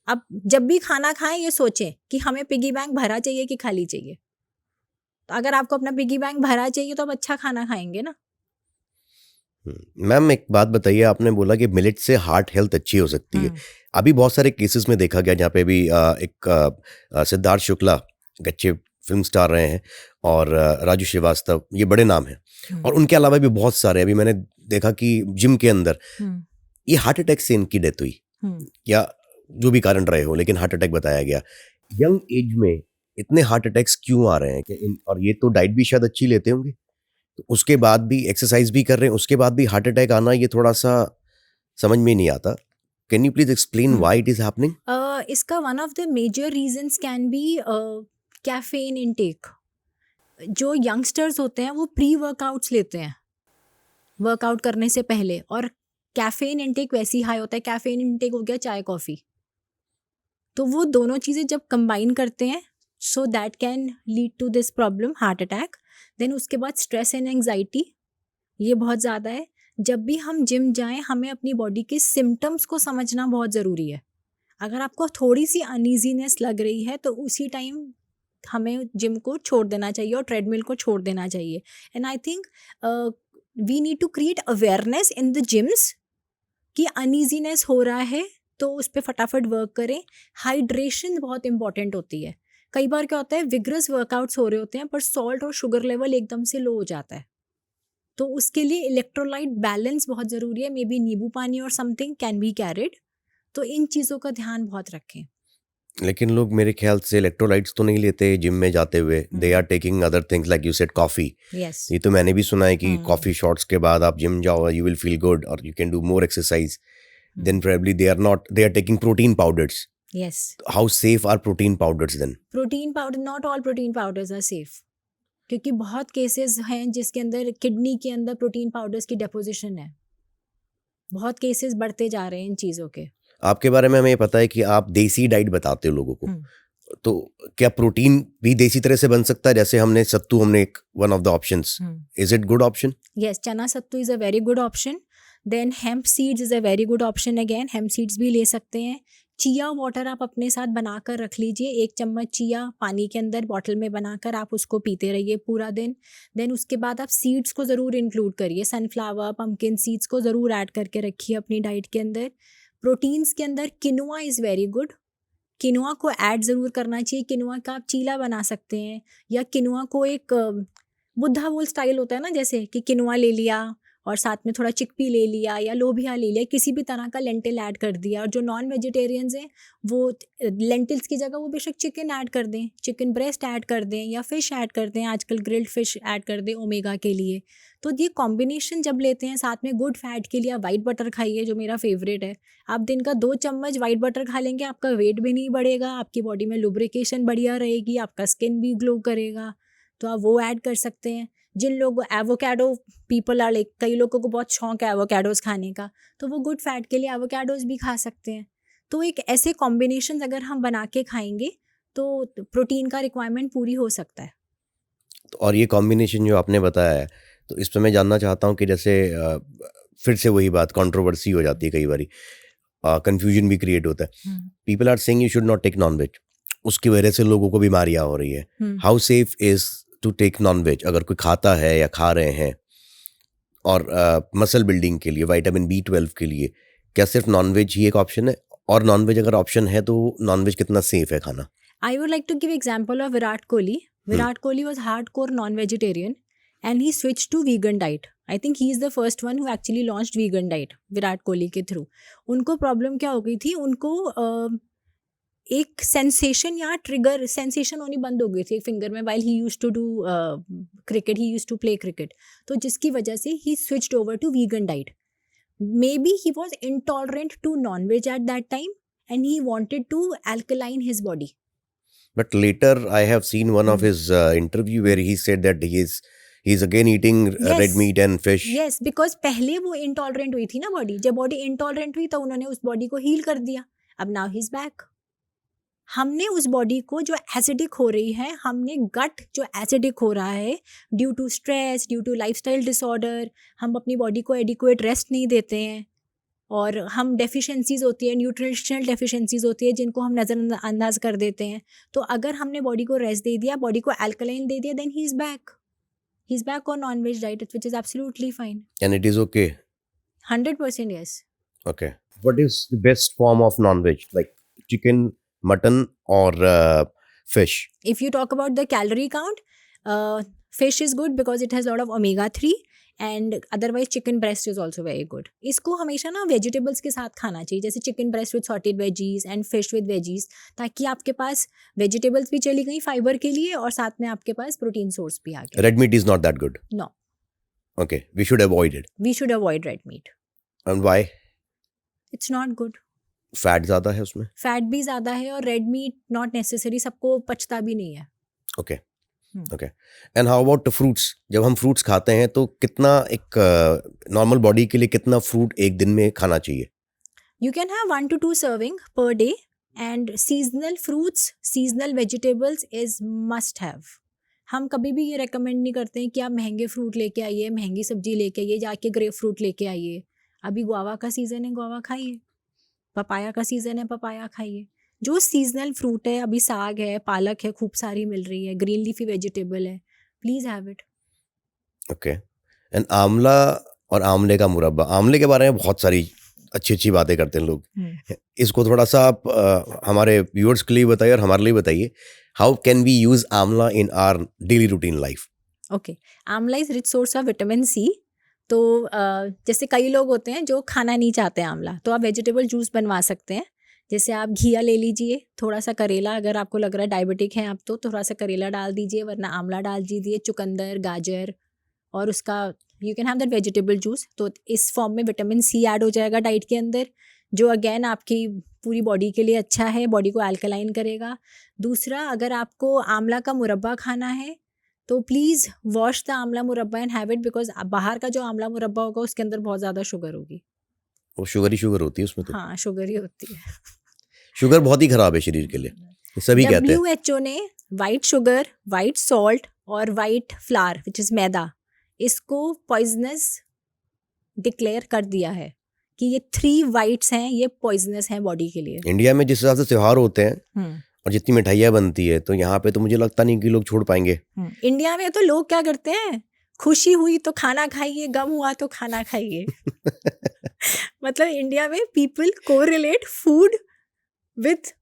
Speaker 2: अब जब भी खाना खाएं, ये सोचें कि हमें पिगी बैंक भरा चाहिए कि खाली चाहिए। तो अगर आपको अपना पिगी बैंक भरा चाहिए तो आप अच्छा खाना खाएंगे ना।
Speaker 1: मैम, एक बात बताइए, आपने बोला कि मिलेट से हार्ट हेल्थ अच्छी हो सकती है। अभी बहुत सारे केसेस में देखा गया जहाँ पे भी एक सिद्धार्थ शुक्ला एक अच्छे फिल्म स्टार रहे हैं, और राजू श्रीवास्तव, ये बड़े नाम हैं, और उनके अलावा भी बहुत सारे। अभी मैंने देखा कि जिम के अंदर ये हार्ट अटैक से इनकी डेथ हुई, या जो भी कारण रहे हो, लेकिन हार्ट अटैक बताया गया। यंग एज में इतने हार्ट अटैक्स क्यों आ रहे हैं? और ये तो डाइट भी शायद अच्छी लेते होंगे, तो उसके बाद भी एक्सरसाइज भी कर रहे हैं, उसके बाद भी हार्ट अटैक आना, ये थोड़ा सा समझ में नहीं आता। Can you please explain why it is happening?
Speaker 2: इसका one of the major reasons can be caffeine intake. जो यंगस्टर्स होते हैं वो प्री वर्कआउट्स लेते हैं वर्कआउट करने से पहले, और कैफीन इनटेक वैसे ही हाई होता है। कैफीन इनटेक हो गया चाय कॉफ़ी, तो वो दोनों चीज़ें जब कंबाइन करते हैं, so that can lead to this problem, heart attack. Then उसके बाद स्ट्रेस एंड एंग्जाइटी, ये बहुत ज़्यादा है। जब भी हम जिम जाएं, हमें अपनी बॉडी के सिम्टम्स को समझना बहुत ज़रूरी है। अगर आपको थोड़ी सी अनईजीनेस लग रही है तो उसी टाइम हमें जिम को छोड़ देना चाहिए और ट्रेडमिल को छोड़ देना चाहिए. And I think we need to create awareness in the gyms कि अनईजीनेस हो रहा है तो उस पर फटाफट वर्क करें. हाइड्रेशन बहुत इंपॉर्टेंट होती है. कई बार क्या होता है, विग्रस वर्कआउट्स हो रहे होते हैं पर सॉल्ट और शुगर लेवल एकदम से लो हो जाता है, तो उसके लिए इलेक्ट्रोलाइट बैलेंस बहुत ज़रूरी है. मे बी नींबू पानी और समथिंग कैन बी कैरिड. तो इन चीज़ों का ध्यान बहुत रखें.
Speaker 1: लेकिन लोग मेरे ख्याल से इलेक्ट्रोलाइट्स तो नहीं लेते जिम में जाते हुए. They are taking other things like you said coffee.
Speaker 2: Yes.
Speaker 1: ये तो मैंने भी सुना है कि कॉफ़ी शॉट्स के बाद आप जिम जाओ, यू विल फील गुड और you can do more exercise. Then probably they are taking protein powders.
Speaker 2: Yes.
Speaker 1: How safe are protein powders then?
Speaker 2: Protein powder, not all protein powders are safe, क्योंकि बहुत cases हैं जिसके अंदर kidney के अंदर protein powders की deposition है. बहुत केसेस बढ़ते जा रहे हैं इन चीज़ों के.
Speaker 1: आपके बारे में हमें ये पता है कि आप देसी डाइट बताते हो लोगों को. तो क्या प्रोटीन भी देसी तरह से बन सकता है? जैसे हमने एक one of the options. Is it good option?
Speaker 2: Yes, chana sattu is a very good option. Then hemp seeds is a very good option. Again hemp seeds भी ले सकते हैं. चिया वाटर आप अपने साथ बनाकर रख लीजिए. 1 चम्मच चिया पानी के अंदर बॉटल में बनाकर आप उसको पीते रहिए पूरा दिन. देन उसके बाद आप सीड्स को ज़रूर इंक्लूड करिए. सनफ्लावर, पम्पकिन सीड्स को ज़रूर ऐड करके रखिए अपनी डाइट के अंदर. प्रोटीन्स के अंदर किनुआ इज़ वेरी गुड. किनुआ को ऐड ज़रूर करना चाहिए. किनुआ का आप चीला बना सकते हैं, या किनुआ को एक बुद्धा बोल स्टाइल होता है ना, जैसे कि किनुआ ले लिया और साथ में थोड़ा चिकपी ले लिया या लोबिया ले लिया, किसी भी तरह का लेंटिल ऐड कर दिया. और जो नॉन वेजिटेरियंस हैं वो लेंटिल्स की जगह वो बेशक चिकन ऐड कर दें, चिकन ब्रेस्ट ऐड कर दें या फिश ऐड कर दें. आजकल ग्रिल्ड फिश ऐड कर दें ओमेगा के लिए. तो ये कॉम्बिनेशन जब लेते हैं साथ में गुड फैट के लिए, आप वाइट बटर खाइए जो मेरा फेवरेट है. आप दिन का 2 चम्मच वाइट बटर खा लेंगे, आपका वेट भी नहीं बढ़ेगा, आपकी बॉडी में लुब्रिकेशन बढ़िया रहेगी, आपका स्किन भी ग्लो करेगा. तो आप वो ऐड कर सकते हैं. जिन लोग एवोकाडो पीपल आर लाइक, कई लोगों को बहुत शौक है एवोकाडोज खाने का, तो वो गुड फैट के लिए एवोकाडोज भी खा सकते हैं. तो एक ऐसे कॉम्बिनेशन अगर हम बना के खाएंगे तो प्रोटीन का रिक्वायरमेंट पूरी हो सकता है.
Speaker 1: और ये कॉम्बिनेशन जो आपने बताया है, तो इस पर मैं जानना चाहता हूँ कि जैसे फिर से वही बात, कंट्रोवर्सी हो जाती है कई बारी, कंफ्यूजन भी क्रिएट होता है. People are saying you should not take non veg, उसकी वजह से लोगों को बीमारियां हो रही है. How safe is to take non veg अगर कोई खाता है या खा रहे हैं? और मसल बिल्डिंग के लिए, विटामिन B12 के लिए, क्या सिर्फ नॉन वेज ही एक ऑप्शन है? और नॉन वेज अगर ऑप्शन है तो नॉन वेज कितना सेफ है खाना?
Speaker 2: I would like to give example of Virat Kohli. Virat Kohli was hardcore non-vegetarian and he switched to vegan diet. I think he is the first one who actually launched vegan diet, Virat Kohli के through. उनको problem क्या हो गई थी, उनको एक sensation या trigger sensation होनी बंद हो गई थी फिंगर में while he used to do cricket, he used to play cricket. तो जिसकी वजह से he switched over to vegan diet. Maybe he was intolerant to non-veg at that time and he wanted to alkaline his body.
Speaker 1: But later I have seen one of his interview where he said that he's again eating red meat and fish.
Speaker 2: Yes, because पहले वो intolerant हुई थी ना body. जब body intolerant हुई तो उन्होंने उस बॉडी को हील कर दिया. अब now he's back. हमने उस बॉडी को जो एसिडिक हो रही है, हमने गट जो एसिडिक हो रहा है due to stress, due to lifestyle disorder, हम अपनी बॉडी को एडिक्वेट रेस्ट नहीं देते हैं और हम डेफिशिएंसीज होती है, न्यूट्रिशनल डेफिशिएंसीज होती है जिनको हम नज़रअंदाज कर देते हैं. तो अगर हमने बॉडी को रेस्ट दे दिया, बॉडी को अल्कलाइन दे दिया, then he is back on non veg diet, which is absolutely fine.
Speaker 1: And it is okay?
Speaker 2: 100% yes.
Speaker 1: Okay. What is the best form of non-veg? Like chicken, mutton or fish?
Speaker 2: If you talk about the calorie count, fish is good because it has a lot of omega-3 and otherwise chicken breast is also very good. इसको हमेशा ना vegetables के साथ खाना चाहिए, जैसे chicken breast with sauteed veggies and fish with veggies, ताकि आपके पास वेजिटेबल्स भी चली गई फाइबर के लिए और साथ में आपके पास प्रोटीन सोर्स भी आ गया.
Speaker 1: Red meat is not that good?
Speaker 2: No.
Speaker 1: Okay, we should avoid it.
Speaker 2: We should avoid red meat.
Speaker 1: And why?
Speaker 2: It's not good.
Speaker 1: Fat ज़्यादा है उसमें?
Speaker 2: फैट भी ज़्यादा है और रेड मीट नॉट नेसेसरी, सबको पचता भी नहीं है.
Speaker 1: Okay okay. And how about fruits? जब हम फ्रूट्स खाते हैं तो कितना, एक नॉर्मल बॉडी के लिए कितना फ्रूट एक दिन में खाना चाहिए?
Speaker 2: You can have 1 to 2 serving per day and seasonal fruits, seasonal vegetables is must have. हम कभी भी ये रेकमेंड नहीं करते हैं कि आप महंगे फ्रूट लेके आइए, महंगी सब्जी लेके आइए, जाके ग्रेप फ्रूट लेके आइए. अभी गुआवा का सीज़न है, गुआवा खाइए. पपाया का सीजन है, पपाया खाइए। जो सीजनल फ्रूट है, अभी साग है, पालक है, खूब सारी मिल रही है, ग्रीन लीफी वेजिटेबल है, please have it.
Speaker 1: Okay. And आंवला और आंवले का मुरब्बा, आंवले के बारे में बहुत सारी अच्छी अच्छी बातें करते हैं लोग। इसको थोड़ा सा आप हमारे व्यूअर्स के लिए बताइए और हमारे लिए बताइए, how can we use amla in our daily routine life?
Speaker 2: Okay, amla is rich source of vitamin C. तो जैसे कई लोग होते हैं जो खाना नहीं चाहते आंवला, तो आप वेजिटेबल जूस बनवा सकते हैं। जैसे आप घिया ले लीजिए, थोड़ा सा करेला, अगर आपको लग रहा है डायबिटिक हैं आप तो थोड़ा सा करेला डाल दीजिए, वरना आंवला डाल दीजिए, चुकंदर, गाजर, और उसका you can have that vegetable juice. तो इस फॉर्म में विटामिन सी ऐड हो जाएगा डाइट के अंदर, जो अगेन आपकी पूरी बॉडी के लिए अच्छा है, बॉडी को अल्कलाइन करेगा। दूसरा, अगर आपको आंवला का मुरब्बा खाना है तो प्लीज़ वॉश द आंवला मुरब्बा एंड हैव इट, बिकॉज बाहर का जो आंवला मुरब्बा होगा उसके अंदर बहुत ज़्यादा शुगर होगी।
Speaker 1: वो शुगर ही शुगर होती है उसमें तो।
Speaker 2: हाँ, शुगर ही होती है।
Speaker 1: शुगर बहुत ही खराब है शरीर के लिए, ये सभी कहते हैं।
Speaker 2: WHO ने वाइट शुगर, वाइट सॉल्ट और वाइट फ्लावर विच इज़ मैदा, इसको पॉइजनस डिक्लेयर कर दिया है कि ये 3 वाइट्स हैं, ये पॉइजनस हैं बॉडी के लिए।
Speaker 1: इंडिया में जिस हिसाब से त्योहार होते हैं और जितनी मिठाइयाँ बनती है, तो यहाँ पे तो मुझे लगता नहीं कि लोग छोड़ पाएंगे।
Speaker 2: इंडिया में तो लोग क्या करते हैं, खुशी हुई तो खाना खाइए, गम हुआ तो खाना खाइए। मतलब इंडिया में people correlate food with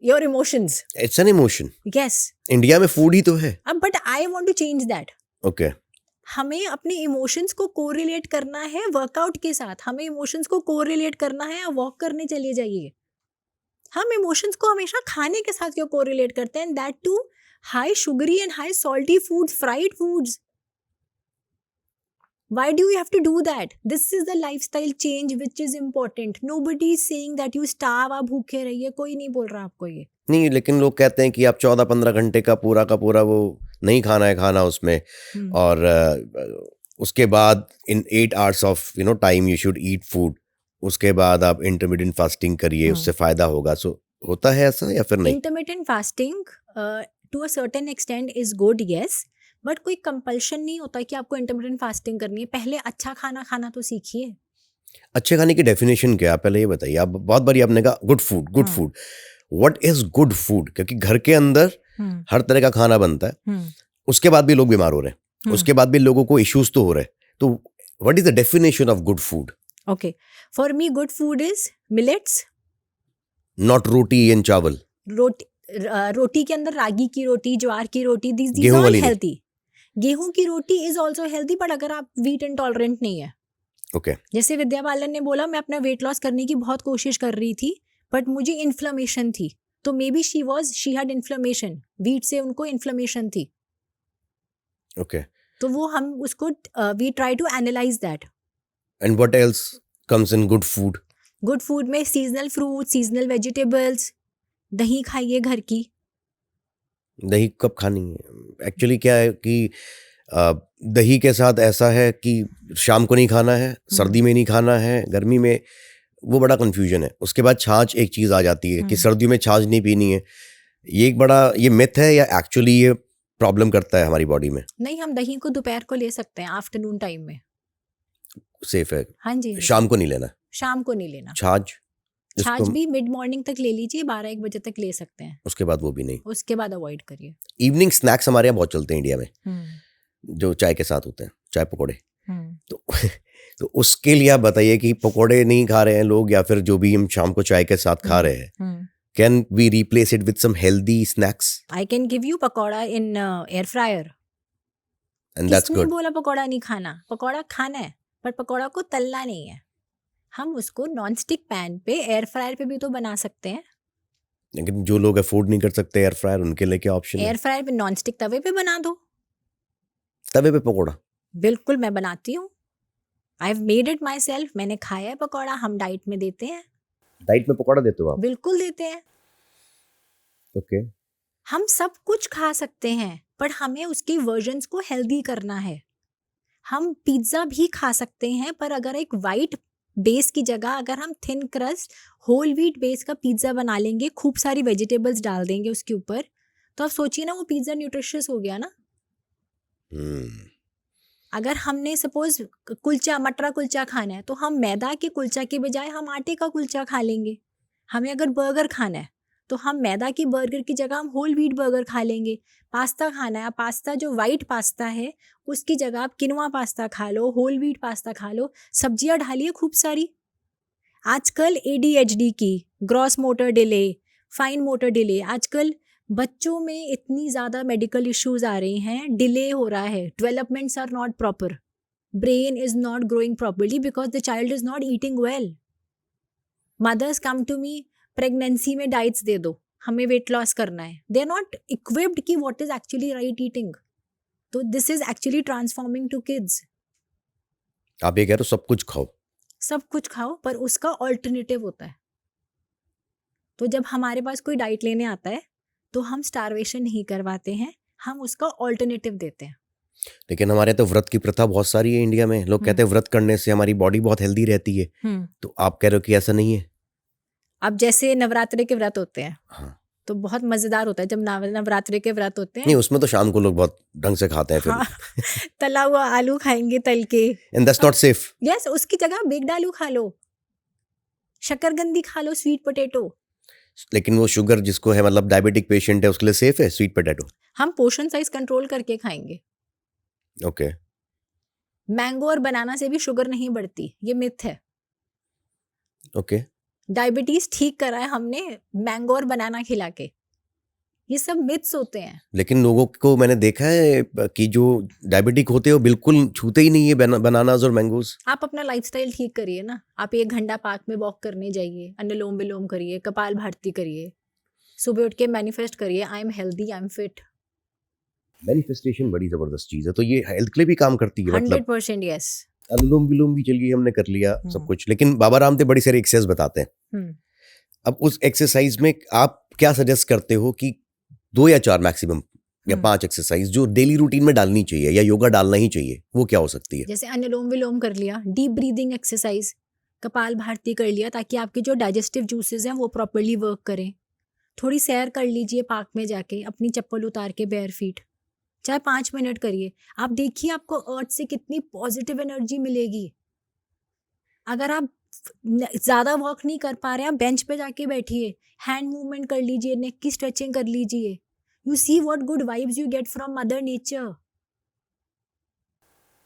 Speaker 2: your emotions.
Speaker 1: It's an emotion.
Speaker 2: Yes,
Speaker 1: India में फूड ही तो है।
Speaker 2: अब but I want to change that.
Speaker 1: Okay.
Speaker 2: हमें अपने इमोशंस को कोरिलेट करना है वर्कआउट के साथ, हमें इमोशंस को कोरिलेट करना है, वॉक करने चलिए जाइए। हम इमोशंस को हमेशा खाने के साथ क्यों कोरिलेट करते हैं, that to high sugary and high salty foods, fried foods. Why do you have to do that? This is the lifestyle change which is important. Nobody is saying that you starve, आप भूखे रहिए, कोई नहीं बोल रहा आपको ये।
Speaker 1: नहीं, लेकिन लोग कहते हैं कि आप 14-15 घंटे का पूरा वो नहीं खाना है खाना उसमें, और उसके बाद इन 8 hours of time you should eat food, उसके बाद आप इंटरमिटेंट फास्टिंग करिए, उससे फायदा होगा। सो होता है ऐसा या फिर नहीं?
Speaker 2: Intermittent fasting to a certain extent is good, yes, but कोई कंपल्शन नहीं होता कि आपको इंटरमिटेंट फास्टिंग करनी है। पहले अच्छा खाना खाना तो सीखिए।
Speaker 1: अच्छे खाने की डेफिनेशन क्या है, पहले ये बताइए। आप बहुत बारी आपने कहा good food, what is good food? क्योंकि घर के अंदर हर तरह का खाना बनता है, उसके बाद भी लोग बीमार हो रहे हैं, उसके बाद भी लोगों को इश्यूज तो हो रहे हैं। तो what is the definition of good food?
Speaker 2: Okay, for me good food is millets,
Speaker 1: not roti and चावल।
Speaker 2: रोटी के अंदर रागी की रोटी, ज्वार की रोटी, दिस
Speaker 1: गेहूं
Speaker 2: ऑल
Speaker 1: वाली नहीं।
Speaker 2: हेल्दी। गेहूं की रोटी इज ऑल्सो हेल्दी, बट अगर आप वीट इंटॉलरेंट नहीं है।
Speaker 1: ओके।
Speaker 2: जैसे विद्या बालन ने बोला, मैं अपना वेट लॉस करने की बहुत कोशिश कर रही थी, बट मुझे इन्फ्लेमेशन थी, तो maybe she had inflammation, wheat से उनको इन्फ्लेमेशन थी।
Speaker 1: ओके।
Speaker 2: तो वो हम उसको we try to analyse that.
Speaker 1: And what else comes in good food?
Speaker 2: Good food में सीजनल फ्रूट, सीजनल वेजिटेबल्स, दही खाइए घर की।
Speaker 1: दही कब खानी है? एक्चुअली क्या है कि दही के साथ ऐसा है कि शाम को नहीं खाना है, सर्दी में नहीं खाना है, गर्मी में, वो बड़ा कंफ्यूजन है। उसके बाद छाछ एक चीज़ आ जाती है कि सर्दियों में छाछ नहीं पीनी है। ये एक बड़ा ये मिथ है या एक्चुअली ये प्रॉब्लम करता है हमारी बॉडी में?
Speaker 2: नहीं, हम दही को दोपहर को ले सकते हैं, आफ्टरनून टाइम में
Speaker 1: सेफ है।
Speaker 2: हाँ जी,
Speaker 1: शाम को नहीं लेना।
Speaker 2: शाम को नहीं लेना।
Speaker 1: छाछ
Speaker 2: भी मिड मॉर्निंग तक ले लीजिए, 12-1 बजे तक ले सकते हैं,
Speaker 1: उसके बाद वो भी नहीं।
Speaker 2: उसके बाद अवॉइड करिए।
Speaker 1: इवनिंग स्नैक्स हमारे यहाँ बहुत चलते हैं इंडिया में, जो चाय के साथ होते हैं, चाय पकौड़े। तो उसके लिए आप बताइए कि पकौड़े नहीं खा रहे हैं लोग, या फिर जो भी हम शाम को चाय के साथ खा रहे हैं, can we replace it with some healthy snacks?
Speaker 2: I can give you pakora in air fryer.
Speaker 1: And that's
Speaker 2: किसने
Speaker 1: गुड।
Speaker 2: बोला पकौड़ा नहीं खाना? पकौड़ा खाना है, पर पकौड़ा को तलना नहीं है। हम उसको नॉन स्टिक पैन पे, एयर फ्रायर पे भी तो बना सकते हैं।
Speaker 1: लेकिन जो लोग अफोर्ड नहीं कर सकते एयर फ्रायर, उनके लिए क्या ऑप्शन है?
Speaker 2: एयर फ्रायर पे, नॉन स्टिक तवे पे बना दो।
Speaker 1: तवे पे पकौड़ा?
Speaker 2: बिल्कुल, मैं बनाती हूँ। I have made it my self, मैंने खाया है पकौड़ा। हम डाइट में देते हैं।
Speaker 1: डाइट में पकौड़ा देते हो आप?
Speaker 2: बिल्कुल देते हैं।
Speaker 1: ओके।
Speaker 2: हम सब कुछ खा सकते हैं, पर हमें उसके वर्जन्स को हेल्दी करना है। हम पिज्ज़ा भी खा सकते हैं, पर अगर एक वाइट बेस की जगह अगर हम thin crust whole wheat base का पिज्ज़ा बना लेंगे, खूब सारी वेजिटेबल्स डाल देंगे उसके ऊपर, तो आप सोचिए ना, वो पिज्ज़ा न्यूट्रिशियस हो गया ना। अगर हमने सपोज कुलचा, मटरा कुलचा खाना है, तो हम मैदा के कुलचा के बजाय हम आटे का कुलचा खा लेंगे। हमें अगर बर्गर खाना है तो हम मैदा की बर्गर की जगह हम होल व्हीट बर्गर खा लेंगे। पास्ता खाना है, पास्ता जो वाइट पास्ता है उसकी जगह आप किनवा पास्ता खा लो, होल व्हीट पास्ता खा लो, सब्जियां ढालिए खूब सारी। आजकल ADHD की, gross motor delay, fine motor delay, आजकल बच्चों में इतनी ज़्यादा मेडिकल इश्यूज आ रही हैं, डिले हो रहा है, developments are not proper, brain is not growing properly because the child is not eating well. Mothers come to me, pregnancy में डाइट्स दे दो, हमें वेट लॉस करना है, दे आर नॉट इक्विप्ड कि what is actually right eating. तो this is actually transforming to kids.
Speaker 1: आप ये कह रहे हो सब कुछ खाओ,
Speaker 2: सब कुछ खाओ पर उसका ऑल्टरनेटिव होता है। तो जब हमारे पास कोई डाइट लेने आता है तो हम स्टारवेशन नहीं करवाते हैं, हम उसका ऑल्टरनेटिव देते हैं।
Speaker 1: लेकिन हमारे तो व्रत की प्रथा बहुत सारी है इंडिया में। लोग कहते हैं व्रत करने से हमारी बॉडी बहुत हेल्दी रहती है, तो आप कह रहे हो कि ऐसा नहीं है?
Speaker 2: अब जैसे नवरात्रि के व्रत होते हैं,
Speaker 1: हाँ,
Speaker 2: तो बहुत मजेदार होता है जब नवरात्रि के व्रत होते हैं।
Speaker 1: नहीं उसमें तो शाम को लोग बहुत ढंग से खाते हैं फिर।
Speaker 2: हाँ, तला हुआ आलू खाएंगे तल के।
Speaker 1: And that's not safe.
Speaker 2: Yes, उसकी जगह बेक्ड आलू खा लो, शकरकंदी खा लो, स्वीट पोटैटो।
Speaker 1: लेकिन वो शुगर जिसको है, मतलब डायबिटिक पेशेंट है, उसके लिए सेफ है स्वीट पोटैटो?
Speaker 2: हम पोर्शन साइज कंट्रोल करके खाएंगे।
Speaker 1: ओके।
Speaker 2: मैंगो और बनाना से भी शुगर नहीं बढ़ती, ये मिथ है।
Speaker 1: ओके।
Speaker 2: डायबिटीज ठीक करा है हमने मैंगो और बनाना खिला के, ये सब मिथ्स होते हैं।
Speaker 1: लेकिन लोगों को मैंने देखा है कि जो डायबिटिक होते हैं वो बिल्कुल छूते ही नहीं है बनानास और मैंगोज।
Speaker 2: आप अपना लाइफस्टाइल ठीक करिए ना, आप 1 घंटा पार्क में वॉक करने जाइए, अनुलोम विलोम करिए, कपाल भारती करिए, सुबह उठ के मैनिफेस्ट करिए, I am healthy, I am fit.
Speaker 1: Manifestation बड़ी जबरदस्त चीज है, तो ये हेल्थ के लिए भी काम करती है? मतलब
Speaker 2: 100% यस।
Speaker 1: अनुलोम विलोम भी चलिए हमने कर लिया सब कुछ, लेकिन बाबा रामदेव बड़ी सारी एक्सरसाइज बताते हैं। अब उस एक्सरसाइज में आप क्या सजेस्ट करते हो कि 2 या 4 मैक्सिमम या 5 एक्सरसाइज जो डेली रूटीन में डालनी चाहिए या योगा डालना ही चाहिए, वो क्या हो सकती है?
Speaker 2: जैसे अनुलोम विलोम कर लिया, डीप ब्रीदिंग एक्सरसाइज, कपाल भारती कर लिया ताकि आपके जो डाइजेस्टिव जूसेस हैं वो प्रॉपरली वर्क करें। थोड़ी सैर कर लीजिए पार्क में जाके, अपनी चप्पल उतार के बेयर फीट, चाहे 5 मिनट करिए। आप देखिए आपको अर्थ से कितनी पॉजिटिव एनर्जी मिलेगी। अगर आप ज़्यादा वॉक नहीं कर पा रहे हैं, आप बेंच पे जाके बैठिए, हैंड मूवमेंट कर लीजिए, नेक की स्ट्रेचिंग कर लीजिए। You see what good vibes you get from mother nature.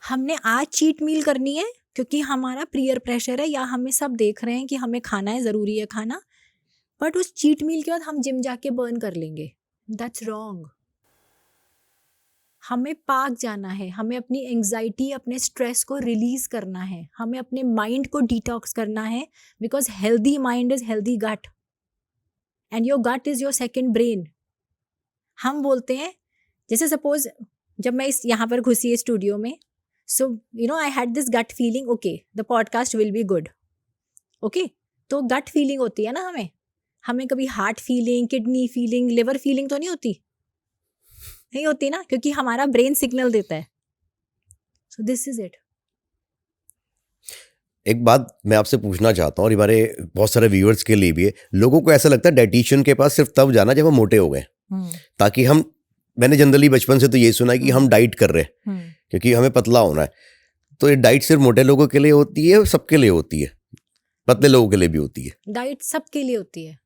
Speaker 2: हमने आज चीट मील करनी है क्योंकि हमारा पीयर प्रेशर है या हमें सब देख रहे हैं कि हमें खाना है, ज़रूरी है खाना, बट उस चीट मील के बाद हम जिम जाके बर्न कर लेंगे। That's wrong. हमें पार्क जाना है, हमें अपनी एंग्जाइटी, अपने स्ट्रेस को रिलीज करना है, हमें अपने माइंड को डिटॉक्स करना है, because healthy mind is healthy gut and your gut is your second brain. हम बोलते हैं, जैसे सपोज जब मैं यहाँ पर घुसी स्टूडियो में, so you know I had this gut feeling, okay the podcast will be good, okay, तो गट फीलिंग होती है ना, हमें कभी heart feeling, kidney feeling, liver feeling तो नहीं होती, नहीं होती ना, क्योंकि हमारा ब्रेन सिग्नल देता है। So this is it.
Speaker 1: एक बात मैं आपसे पूछना चाहता हूँ, और हमारे बहुत सारे व्यूअर्स के लिए भी है, लोगों को ऐसा लगता है डाइटिशियन के पास सिर्फ तब जाना जब हम मोटे हो गए, ताकि मैंने जनरली बचपन से तो ये सुना है कि हम डाइट कर रहे हैं क्योंकि हमें पतला होना है। तो ये डाइट सिर्फ मोटे लोगों के लिए होती है, सबके लिए होती है, पतले लोगों के लिए भी होती है?
Speaker 2: डाइट सबके लिए होती है।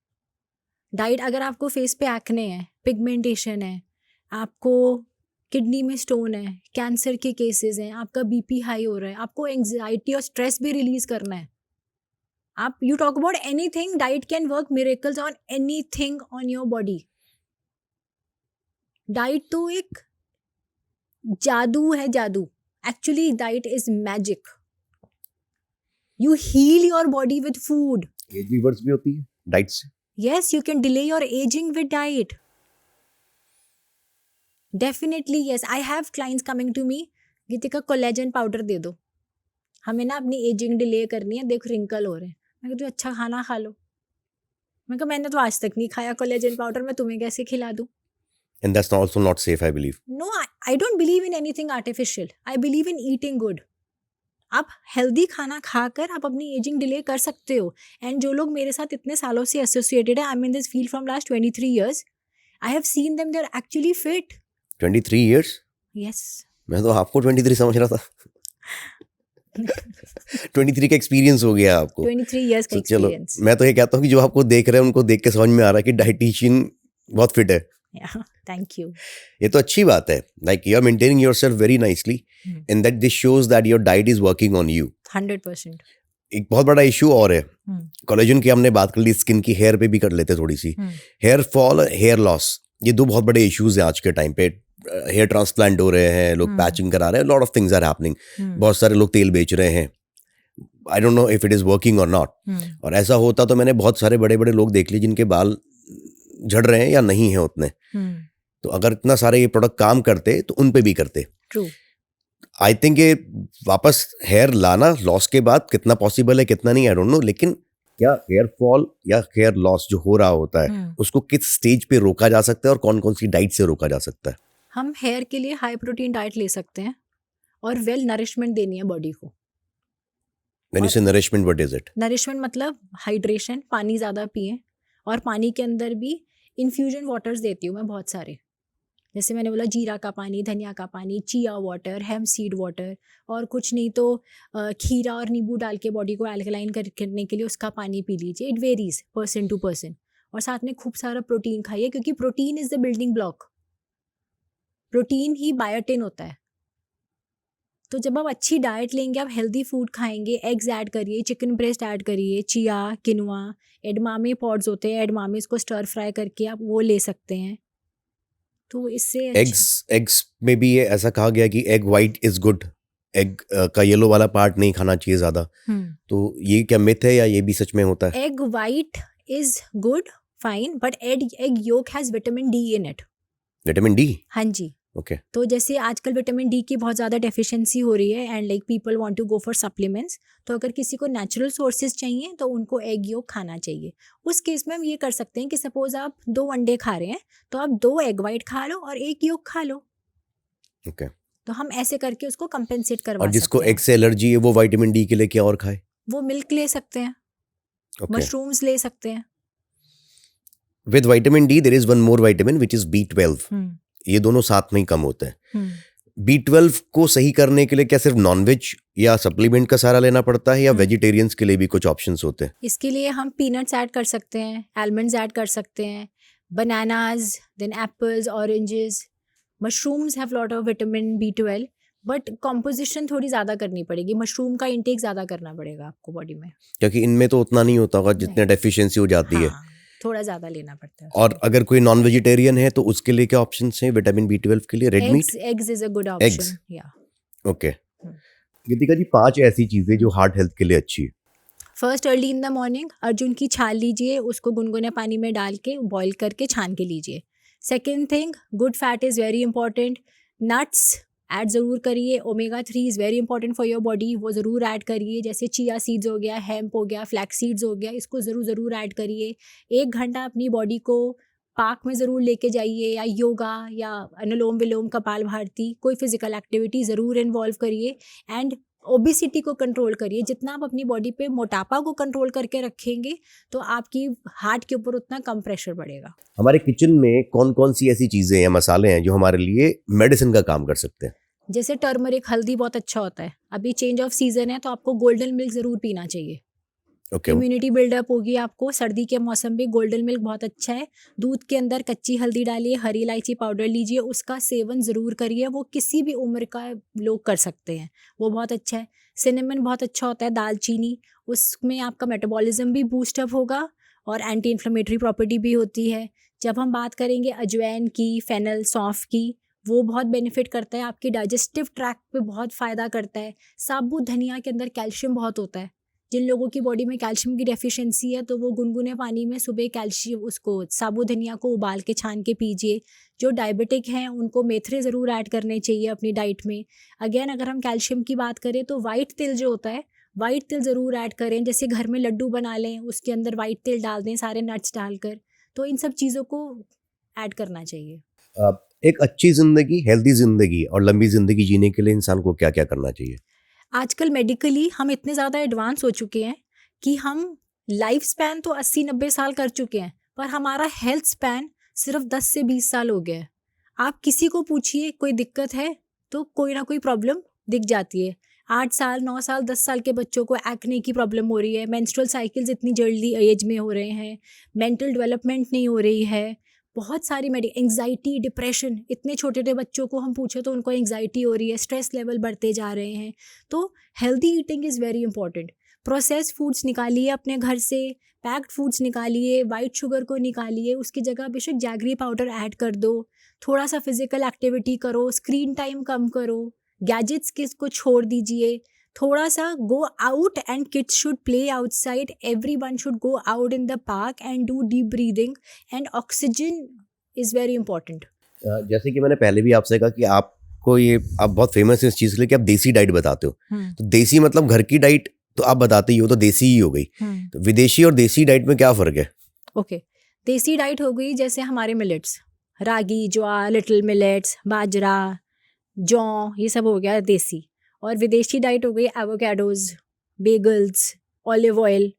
Speaker 2: डाइट, अगर आपको फेस पे एक्ने है, पिगमेंटेशन है, आपको किडनी में स्टोन है, कैंसर के केसेस हैं, आपका बीपी हाई हो रहा है, आपको एंग्जाइटी और स्ट्रेस भी रिलीज करना है, आप you talk about anything, diet can work miracles on anything on your body. Diet तो एक जादू है, जादू। Actually diet is magic. You heal your body with food.
Speaker 1: Age reverse भी होती है डाइट से?
Speaker 2: Yes, you can delay your aging with diet. Definitely yes, I have clients coming to me, Geetika collagen powder दे दो, हमें ना अपनी ageing delay करनी है, देखो रिंकल हो रहे हैं। मैं कहती हूँ अच्छा खाना खा लो। मैं कहा मैंने तो आज तक नहीं खाया कोलेजन पाउडर, मैं तुम्हें कैसे खिला दूँ?
Speaker 1: And that's also not safe, I believe.
Speaker 2: No, I don't believe in anything artificial. I believe in eating good. आप हेल्दी खाना खाकर आप अपनी एजिंग डिले कर सकते हो। एंड जो लोग मेरे साथ इतने सालों से एसोसिएटेड है, I am in this field from last 23 years, I have seen them, they are actually fit.
Speaker 1: 23 years?
Speaker 2: Yes.
Speaker 1: मैं तो आपको 23 समझ रहा था। 23 का एक्सपीरियंस हो गया आपको।
Speaker 2: 23 इयर्स का
Speaker 1: तो चलो,
Speaker 2: एक्सपीरियंस।
Speaker 1: मैं तो ये कहता हूँ कि जो आपको देख रहे हैं उनको देख के समझ में आ रहा है कि डाइटिशियन बहुत फिट है।
Speaker 2: Thank you.
Speaker 1: ये तो अच्छी बात है, like you are maintaining yourself very nicely and that this shows that your diet is working on you.
Speaker 2: 100%।
Speaker 1: एक बहुत बड़ा इशू और है, कोलेजन की हमने बात कर ली, स्किन की, हेयर पे भी कर लेते थोड़ी सी। हेयर फॉल, हेयर लॉस, ये दो बहुत बड़े इश्यूज हैं आज के टाइम पे। हेयर ट्रांसप्लांट हो रहे हैं, लोग पैचिंग करा रहे हैं, lot of things are happening. बहुत सारे लोग तेल बेच रहे हैं, I don't know if it is working और नॉट। और ऐसा होता तो मैंने बहुत सारे बड़े बड़े लोग देख लिए जिनके बाल झड़ रहे हैं या नहीं है उतने। तो अगर इतना सारे ये प्रोडक्ट काम करते तो उन पे भी करते।
Speaker 2: ट्रू।
Speaker 1: आई थिंक ये वापस हेयर लाना लॉस के बाद कितना पॉसिबल है कितना नहीं, आई डोंट नो। लेकिन क्या हेयर फॉल या हेयर लॉस जो हो रहा होता है उसको किस स्टेज पे रोका जा सकता है और कौन कौन सी डाइट से रोका जा सकता है?
Speaker 2: हम हेयर के लिए हाई प्रोटीन डाइट ले सकते हैं और वेल नरिशमेंट देनी है बॉडी को।
Speaker 1: When you say nourishment, what is it?
Speaker 2: Nourishment मतलब हाइड्रेशन, पानी ज़्यादा पिए, और पानी के अंदर भी इन्फ्यूजन वाटर्स देती हूँ मैं बहुत सारे, जैसे मैंने बोला जीरा का पानी, धनिया का पानी, chia water, hemp seed water, और कुछ नहीं तो खीरा और नींबू डाल के बॉडी को एल्कलाइन करने के लिए उसका पानी पी लीजिए। It varies person to person. और साथ में खूब सारा प्रोटीन खाइए, क्योंकि protein is the building block. Protein ही बायोटिन होता है। तो जब आप अच्छी डाइट लेंगे, आप हेल्दी फूड खाएंगे, एग्स ऐड करिए, चिकन ब्रेस्ट ऐड करिए, चिया, किनुआ, एडमामे पॉड्स होते हैं, एडमामेस को स्टर फ्राई करके आप वो ले सकते हैं। तो इससे
Speaker 1: एग्स में भी ये ऐसा कहा गया कि egg white is good, egg का येलो वाला पार्ट नहीं खाना चाहिए ज्यादा। तो ये क्या मिथ है या ये भी सच में होता है?
Speaker 2: Egg white is good, fine, but egg yolk has vitamin D in it.
Speaker 1: Vitamin D?
Speaker 2: हाँ जी।
Speaker 1: ओके।
Speaker 2: तो जैसे आजकल विटामिन डी की बहुत ज़्यादा डेफिशिएंसी हो रही है and like people want to go for supplements, तो अगर किसी को नेचुरल सोर्सेज चाहिए तो उनको एग योक खाना चाहिए। उस केस में हम ये कर सकते हैं कि सपोज आप 2 अंडे खा रहे हैं तो आप 2 एग वाइट खा लो और 1 योक खा लो।
Speaker 1: ओके।
Speaker 2: तो हम ऐसे करके उसको कंपेंसेट करवा सकते हैं।
Speaker 1: और जिसको एग से एलर्जी है वो विटामिन डी के लिए क्या और खाए?
Speaker 2: वो मिल्क ले सकते हैं, मशरूम्स ले सकते हैं।
Speaker 1: With vitamin D there is one more vitamin which is B12। ये दोनों साथ में ही कम होते हैं। B12 को सही करने के लिए क्या सिर्फ नॉनवेज या सप्लीमेंट का सहारा लेना पड़ता है या वेजिटेरियंस के लिए भी कुछ ऑप्शंस होते हैं? इसके लिए हम पीनट्स ऐड कर सकते हैं, आलमंड्स ऐड कर सकते हैं, bananas, then apples, oranges, mushrooms have lot of vitamin B12, but composition थोड़ी ज़्यादा करनी पड़ेगी। मशरूम का इंटेक ज़्यादा करना पड़ेगा आपको बॉडी में, क्योंकि इनमें तो उतना नहीं होता होगा जितने डेफिशिएंसी हो जाती है। थोड़ा ज़्यादा लेना पड़ता है। और अगर कोई नॉन वेजिटेरियन है तो उसके लिए क्या ऑप्शंस हैं विटामिन B12 के लिए? Red meat? Eggs is a good option. या ओके। गीतिका जी, 5 ऐसी चीज़ें जो हार्ट हेल्थ के लिए अच्छी है। First, early in the morning Arjun की छाल लीजिए, उसको गुनगुने पानी में डाल के बॉईल करके छान के लीजिए। Second thing, good fat is very important. Nuts add ज़रूर करिए। Omega 3 is very important for your body, वो ज़रूर ऐड करिए। जैसे चिया सीड्स हो गया, हेम्प हो गया, फ्लैक्स सीड्स हो गया, इसको ज़रूर ऐड करिए। 1 घंटा अपनी बॉडी को पार्क में ज़रूर लेके जाइए, या योगा या अनुलोम विलोम, कपालभाति, कोई फिजिकल एक्टिविटी ज़रूर इन्वॉल्व करिए। एंड ओबेसिटी को कंट्रोल करिए। जितना आप अपनी बॉडी पे मोटापा को कंट्रोल करके रखेंगे तो आपकी हार्ट के ऊपर उतना कम प्रेशर बढ़ेगा। हमारे किचन में कौन कौन सी ऐसी चीज़ें या मसाले हैं जो हमारे लिए मेडिसिन का काम कर सकते हैं? जैसे टर्मरिक, हल्दी बहुत अच्छा होता है। अभी चेंज ऑफ सीजन है तो आपको गोल्डन मिल्क ज़रूर पीना चाहिए। इम्यूनिटी बिल्डअप होगी आपको। सर्दी के मौसम में गोल्डन मिल्क बहुत अच्छा है। दूध के अंदर कच्ची हल्दी डालिए, हरी इलायची पाउडर लीजिए, उसका सेवन ज़रूर करिए। वो किसी भी उम्र का लोग कर सकते हैं, वो बहुत अच्छा है। सिनेमन बहुत अच्छा होता है, दालचीनी, उसमें आपका मेटाबॉलिज्म भी बूस्टअप होगा और एंटी इन्फ्लेमेटरी प्रॉपर्टी भी होती है। जब हम बात करेंगे अजवाइन की, फेनल, सौंफ की, वो बहुत बेनिफिट करता है, आपके डाइजेस्टिव ट्रैक्ट पे बहुत फ़ायदा करता है। साबुत धनिया के अंदर कैल्शियम बहुत होता है। जिन लोगों की बॉडी में कैल्शियम की डेफिशिएंसी है तो वो गुनगुने पानी में सुबह कैल्शियम, उसको साबुत धनिया को उबाल के छान के पीजिए। जो डायबिटिक हैं उनको मेथरे ज़रूर ऐड करने चाहिए अपनी डाइट में। अगेन, अगर हम कैल्शियम की बात करें तो वाइट तिल जो होता है, वाइट तिल ज़रूर ऐड करें। जैसे घर में लड्डू बना लें, उसके अंदर वाइट तिल डाल दें, सारे नट्स डालकर। तो इन सब चीज़ों को ऐड करना चाहिए। एक अच्छी ज़िंदगी, हेल्दी ज़िंदगी और लंबी ज़िंदगी जीने के लिए इंसान को क्या क्या करना चाहिए? आजकल मेडिकली हम इतने ज़्यादा एडवांस हो चुके हैं कि हम लाइफ स्पैन तो 80-90 साल कर चुके हैं, पर हमारा हेल्थ स्पैन सिर्फ 10 से 20 साल हो गया है। आप किसी को पूछिए कोई दिक्कत है तो कोई ना कोई प्रॉब्लम दिख जाती है।
Speaker 2: 8 साल 9 साल 10 साल के बच्चों को एक्ने की प्रॉब्लम हो रही है, मेंस्ट्रुअल साइकिल्स इतनी जल्दी एज में हो रहे हैं, मेंटल डेवलपमेंट नहीं हो रही है, बहुत सारी एंग्जाइटी, डिप्रेशन, इतने छोटे छोटे बच्चों को हम पूछे तो उनको एंग्जाइटी हो रही है, स्ट्रेस लेवल बढ़ते जा रहे हैं। तो healthy eating is very important. Processed foods निकालिए अपने घर से, पैक्ड फूड्स निकालिए, वाइट शुगर को निकालिए, उसकी जगह बेशक जैगरी पाउडर ऐड कर दो, थोड़ा सा फिजिकल एक्टिविटी करो, स्क्रीन टाइम कम करो, गैजेट्स को छोड़ दीजिए, थोड़ा सा go out and kids should play outside, everyone should go out in the park and do deep breathing and oxygen is very important.
Speaker 1: जैसे कि मैंने पहले भी आपसे कहा कि आपको ये आप बहुत फेमस है इस चीज़ के लिए कि आप देसी डाइट बताते हो। तो देसी मतलब घर की डाइट तो आप बताते ही हो, तो देसी ही हो गई। तो विदेशी और देसी डाइट में क्या फ़र्क है?
Speaker 2: ओके, देसी डाइट हो गई जैसे हमारे मिलेट्स, रागी, ज्वार, लिटिल मिलेट्स, बाजरा, जौ, ये सब हो गया देसी। और विदेशी डाइट हो गई एवोकाडोज, बेगल्स, ऑलिव ऑयल।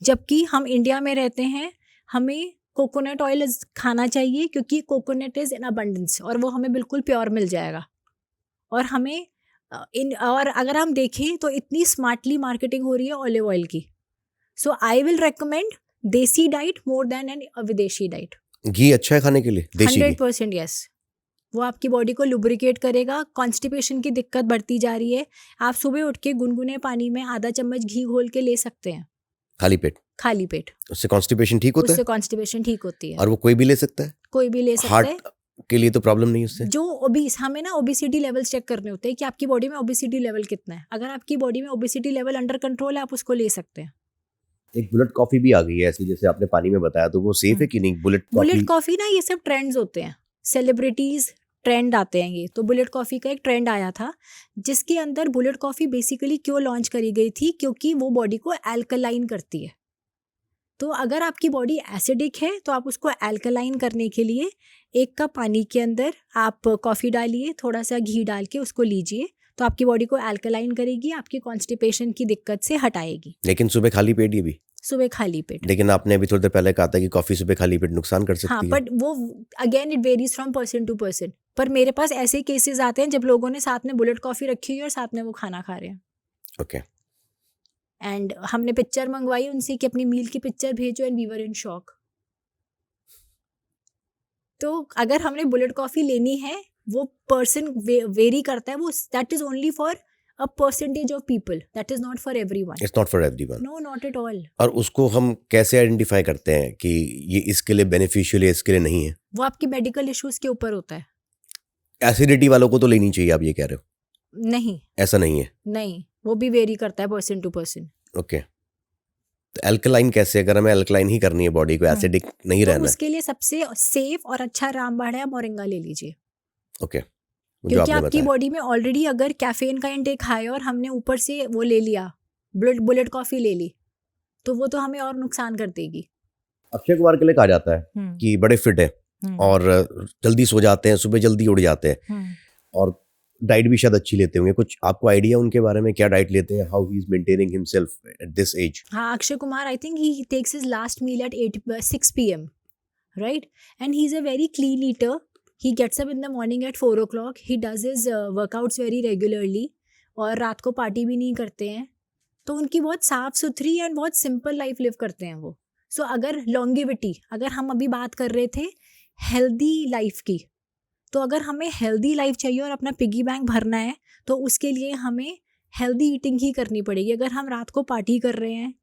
Speaker 2: जबकि हम इंडिया में रहते हैं, हमें कोकोनट ऑयल खाना चाहिए क्योंकि कोकोनट इज़ इन अबंडेंस और वो हमें बिल्कुल प्योर मिल जाएगा। और हमें और अगर हम देखें तो इतनी स्मार्टली मार्केटिंग हो रही है ऑलिव ऑयल की। सो आई विल रेकमेंड देसी डाइट मोर देन एन विदेशी डाइट।
Speaker 1: घी अच्छा है खाने के लिए? देसी घी
Speaker 2: 100% यस। वो आपकी बॉडी को लुब्रिकेट करेगा। कॉन्स्टिपेशन की दिक्कत बढ़ती जा रही है, आप सुबह उठ के गुनगुने पानी में आधा चम्मच घी घोल के ले सकते हैं
Speaker 1: खाली पेट।
Speaker 2: खाली पेट,
Speaker 1: उससे कॉन्स्टिपेशन ठीक होता
Speaker 2: उससे
Speaker 1: है?
Speaker 2: कॉन्स्टिपेशन ठीक होती है।
Speaker 1: और वो कोई भी ले सकता है?
Speaker 2: कोई भी ले सकता है।
Speaker 1: हार्ट के लिए तो प्रॉब्लम नहीं उससे?
Speaker 2: जो ओबीस, हमें ना ओबिसिटी लेवल्स चेक करने होते हैं कि आपकी बॉडी में ओबिसिटी लेवल कितना है। अगर आपकी बॉडी में ओबिसिटी लेवल अंडर कंट्रोल है, आप उसको ले सकते हैं।
Speaker 1: एक बुलेट कॉफी भी आ गई है ऐसी, जैसे आपने पानी में बताया, तो वो सेफ है कि नहीं?
Speaker 2: बुलेट कॉफी ना, ये सब ट्रेंड्स होते हैं, सेलिब्रिटीज ट्रेंड आते हैं ये। तो बुलेट कॉफी का एक ट्रेंड आया था जिसके अंदर बुलेट कॉफी बेसिकली क्यों लॉन्च करी गई थी, क्योंकि वो बॉडी को एल्कलाइन करती है। तो अगर आपकी बॉडी एसिडिक है तो आप उसको एल्कलाइन करने के लिए 1 कप पानी के अंदर आप कॉफ़ी डालिए, थोड़ा सा घी डाल के उसको लीजिए, तो आपकी बॉडी को एल्कलाइन करेगी, आपकी कॉन्स्टिपेशन की दिक्कत से हटाएगी।
Speaker 1: लेकिन सुबह खाली पेट? ये भी
Speaker 2: सुबह खाली पेट।
Speaker 1: लेकिन आपने अभी थोड़ी देर पहले कहा था कि कॉफ़ी सुबह खाली पेट नुकसान कर सकती
Speaker 2: हाँ,
Speaker 1: है।
Speaker 2: बट वो again it varies from person to person. पर मेरे पास ऐसे केसेस आते हैं जब लोगों ने साथ में बुलेट कॉफ़ी रखी हुई है और साथ में वो खाना खा रहे हैं।
Speaker 1: ओके।
Speaker 2: एंड हमने पिक्चर मंगवाई उनसे कि अपनी मील की पिक्चर भेजो, and we were in shock. तो अगर हमने बुलेट कॉफ़ी लेनी है, वो पर्सन वेरी करता है, वो that is only for a percentage of people, that is not for everyone.
Speaker 1: It's not for everyone.
Speaker 2: No, not at all.
Speaker 1: और उसको हम कैसे आइडेंटिफाई करते हैं कि ये इसके लिए बेनिफिशियल है, इसके लिए नहीं है?
Speaker 2: वो आपके मेडिकल इश्यूज के ऊपर होता है।
Speaker 1: एसिडिटी वालों को तो लेनी चाहिए, आप ये कह रहे हो?
Speaker 2: नहीं,
Speaker 1: ऐसा नहीं है?
Speaker 2: नहीं, वो भी वेरी करता है पर्सन टू पर्सन।
Speaker 1: ओके। तो एल्कलाइन कैसे? अगर हमें एल्कलाइन ही करनी है बॉडी को, एसिडिक नहीं
Speaker 2: तो
Speaker 1: रहना है,
Speaker 2: उसके लिए सबसे सेफ और अच्छा रामबाण है, मोरिंगा ले लीजिए।
Speaker 1: ओके, जो
Speaker 2: क्योंकि
Speaker 1: आपने
Speaker 2: आपकी
Speaker 1: बताया।
Speaker 2: बॉडी में ऑलरेडी अगर कैफीन का इंटेक हाई है और हमने ऊपर से वो ले लिया, बुलेट कॉफ़ी ले ली, तो वो तो हमें और नुकसान कर देगी।
Speaker 1: अक्षय कुमार के लिए कहा जाता है कि बड़े फिट है और जल्दी सो जाते हैं, सुबह जल्दी उठ जाते हैं, और डाइट भी शायद अच्छी लेते होंगे। कुछ आपको आइडिया उनके बारे में, क्या डाइट लेते हैं, how he is maintaining himself at this age?
Speaker 2: हाँ, Akshay Kumar, I think he takes his last meal at 6 PM, right? And he is a very clean eater. He gets up in the morning at 4 o'clock. He does his workouts very regularly और रात को party भी नहीं करते हैं। तो उनकी बहुत साफ़ सुथरी एंड बहुत सिंपल लाइफ लिव करते हैं वो। सो अगर लॉन्गिविटी, अगर हम अभी बात कर रहे थे हेल्दी लाइफ की, तो अगर हमें हेल्दी लाइफ चाहिए और अपना पिगी बैंक भरना है, तो उसके लिए हमें हेल्दी ईटिंग ही करनी पड़ेगी। अगर हम रात को पार्टी कर रहे हैं,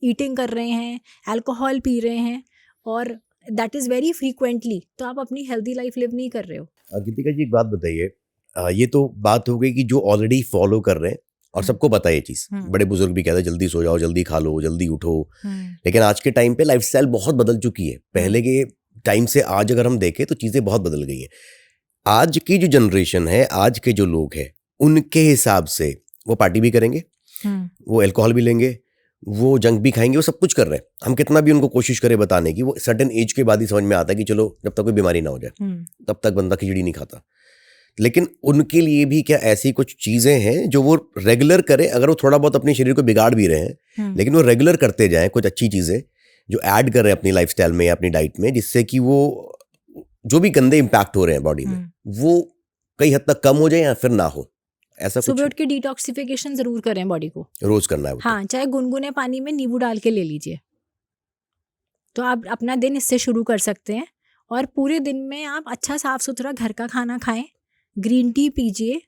Speaker 2: ईटिंग कर रहे हैं, अल्कोहल पी रहे हैं, और दैट इज़ वेरी फ्रीक्वेंटली, तो आप अपनी हेल्दी लाइफ लिव नहीं कर रहे हो।
Speaker 1: गीतिका जी, एक बात बताइए, ये तो बात हो गई कि जो ऑलरेडी फॉलो कर रहे हैं और सबको पता है ये चीज़, बड़े बुजुर्ग भी कहते हैं जल्दी सो जाओ, जल्दी खा लो, जल्दी उठो। लेकिन आज के टाइम पे लाइफस्टाइल बहुत बदल चुकी है। पहले के टाइम से आज अगर हम देखें तो चीज़ें बहुत बदल गई हैं। आज की जो जनरेशन है, आज के जो लोग हैं, उनके हिसाब से वो पार्टी भी करेंगे, वो अल्कोहल भी लेंगे, वो जंक भी खाएंगे, वो सब कुछ कर रहे हैं। हम कितना भी उनको कोशिश करें बताने की, वो सर्टेन एज के बाद ही समझ में आता है कि चलो जब तक कोई बीमारी ना हो जाए तब तक बंदा खिचड़ी नहीं खाता। लेकिन उनके लिए भी क्या ऐसी कुछ चीज़ें हैं जो वो रेगुलर करें? अगर वो थोड़ा बहुत अपने शरीर को बिगाड़ भी रहे हैं, लेकिन वो रेगुलर करते जाएं कुछ अच्छी चीज़ें जो ऐड कर रहे हैं अपनी लाइफस्टाइल में या अपनी डाइट में, जिससे कि वो जो भी गंदे इम्पैक्ट हो रहे हैं बॉडी में, वो कई हद तक कम हो जाए या फिर ना हो। ऐसा
Speaker 2: सुबह उठ
Speaker 1: कुछ
Speaker 2: के डिटॉक्सिफिकेशन जरूर करें बॉडी को।
Speaker 1: रोज करना है वो तो।
Speaker 2: हाँ, चाहे गुनगुने पानी में नींबू डाल के ले लीजिए, तो आप अपना दिन इससे शुरू कर सकते हैं। और पूरे दिन में आप अच्छा साफ सुथरा घर का खाना खाएं, ग्रीन टी पीजिए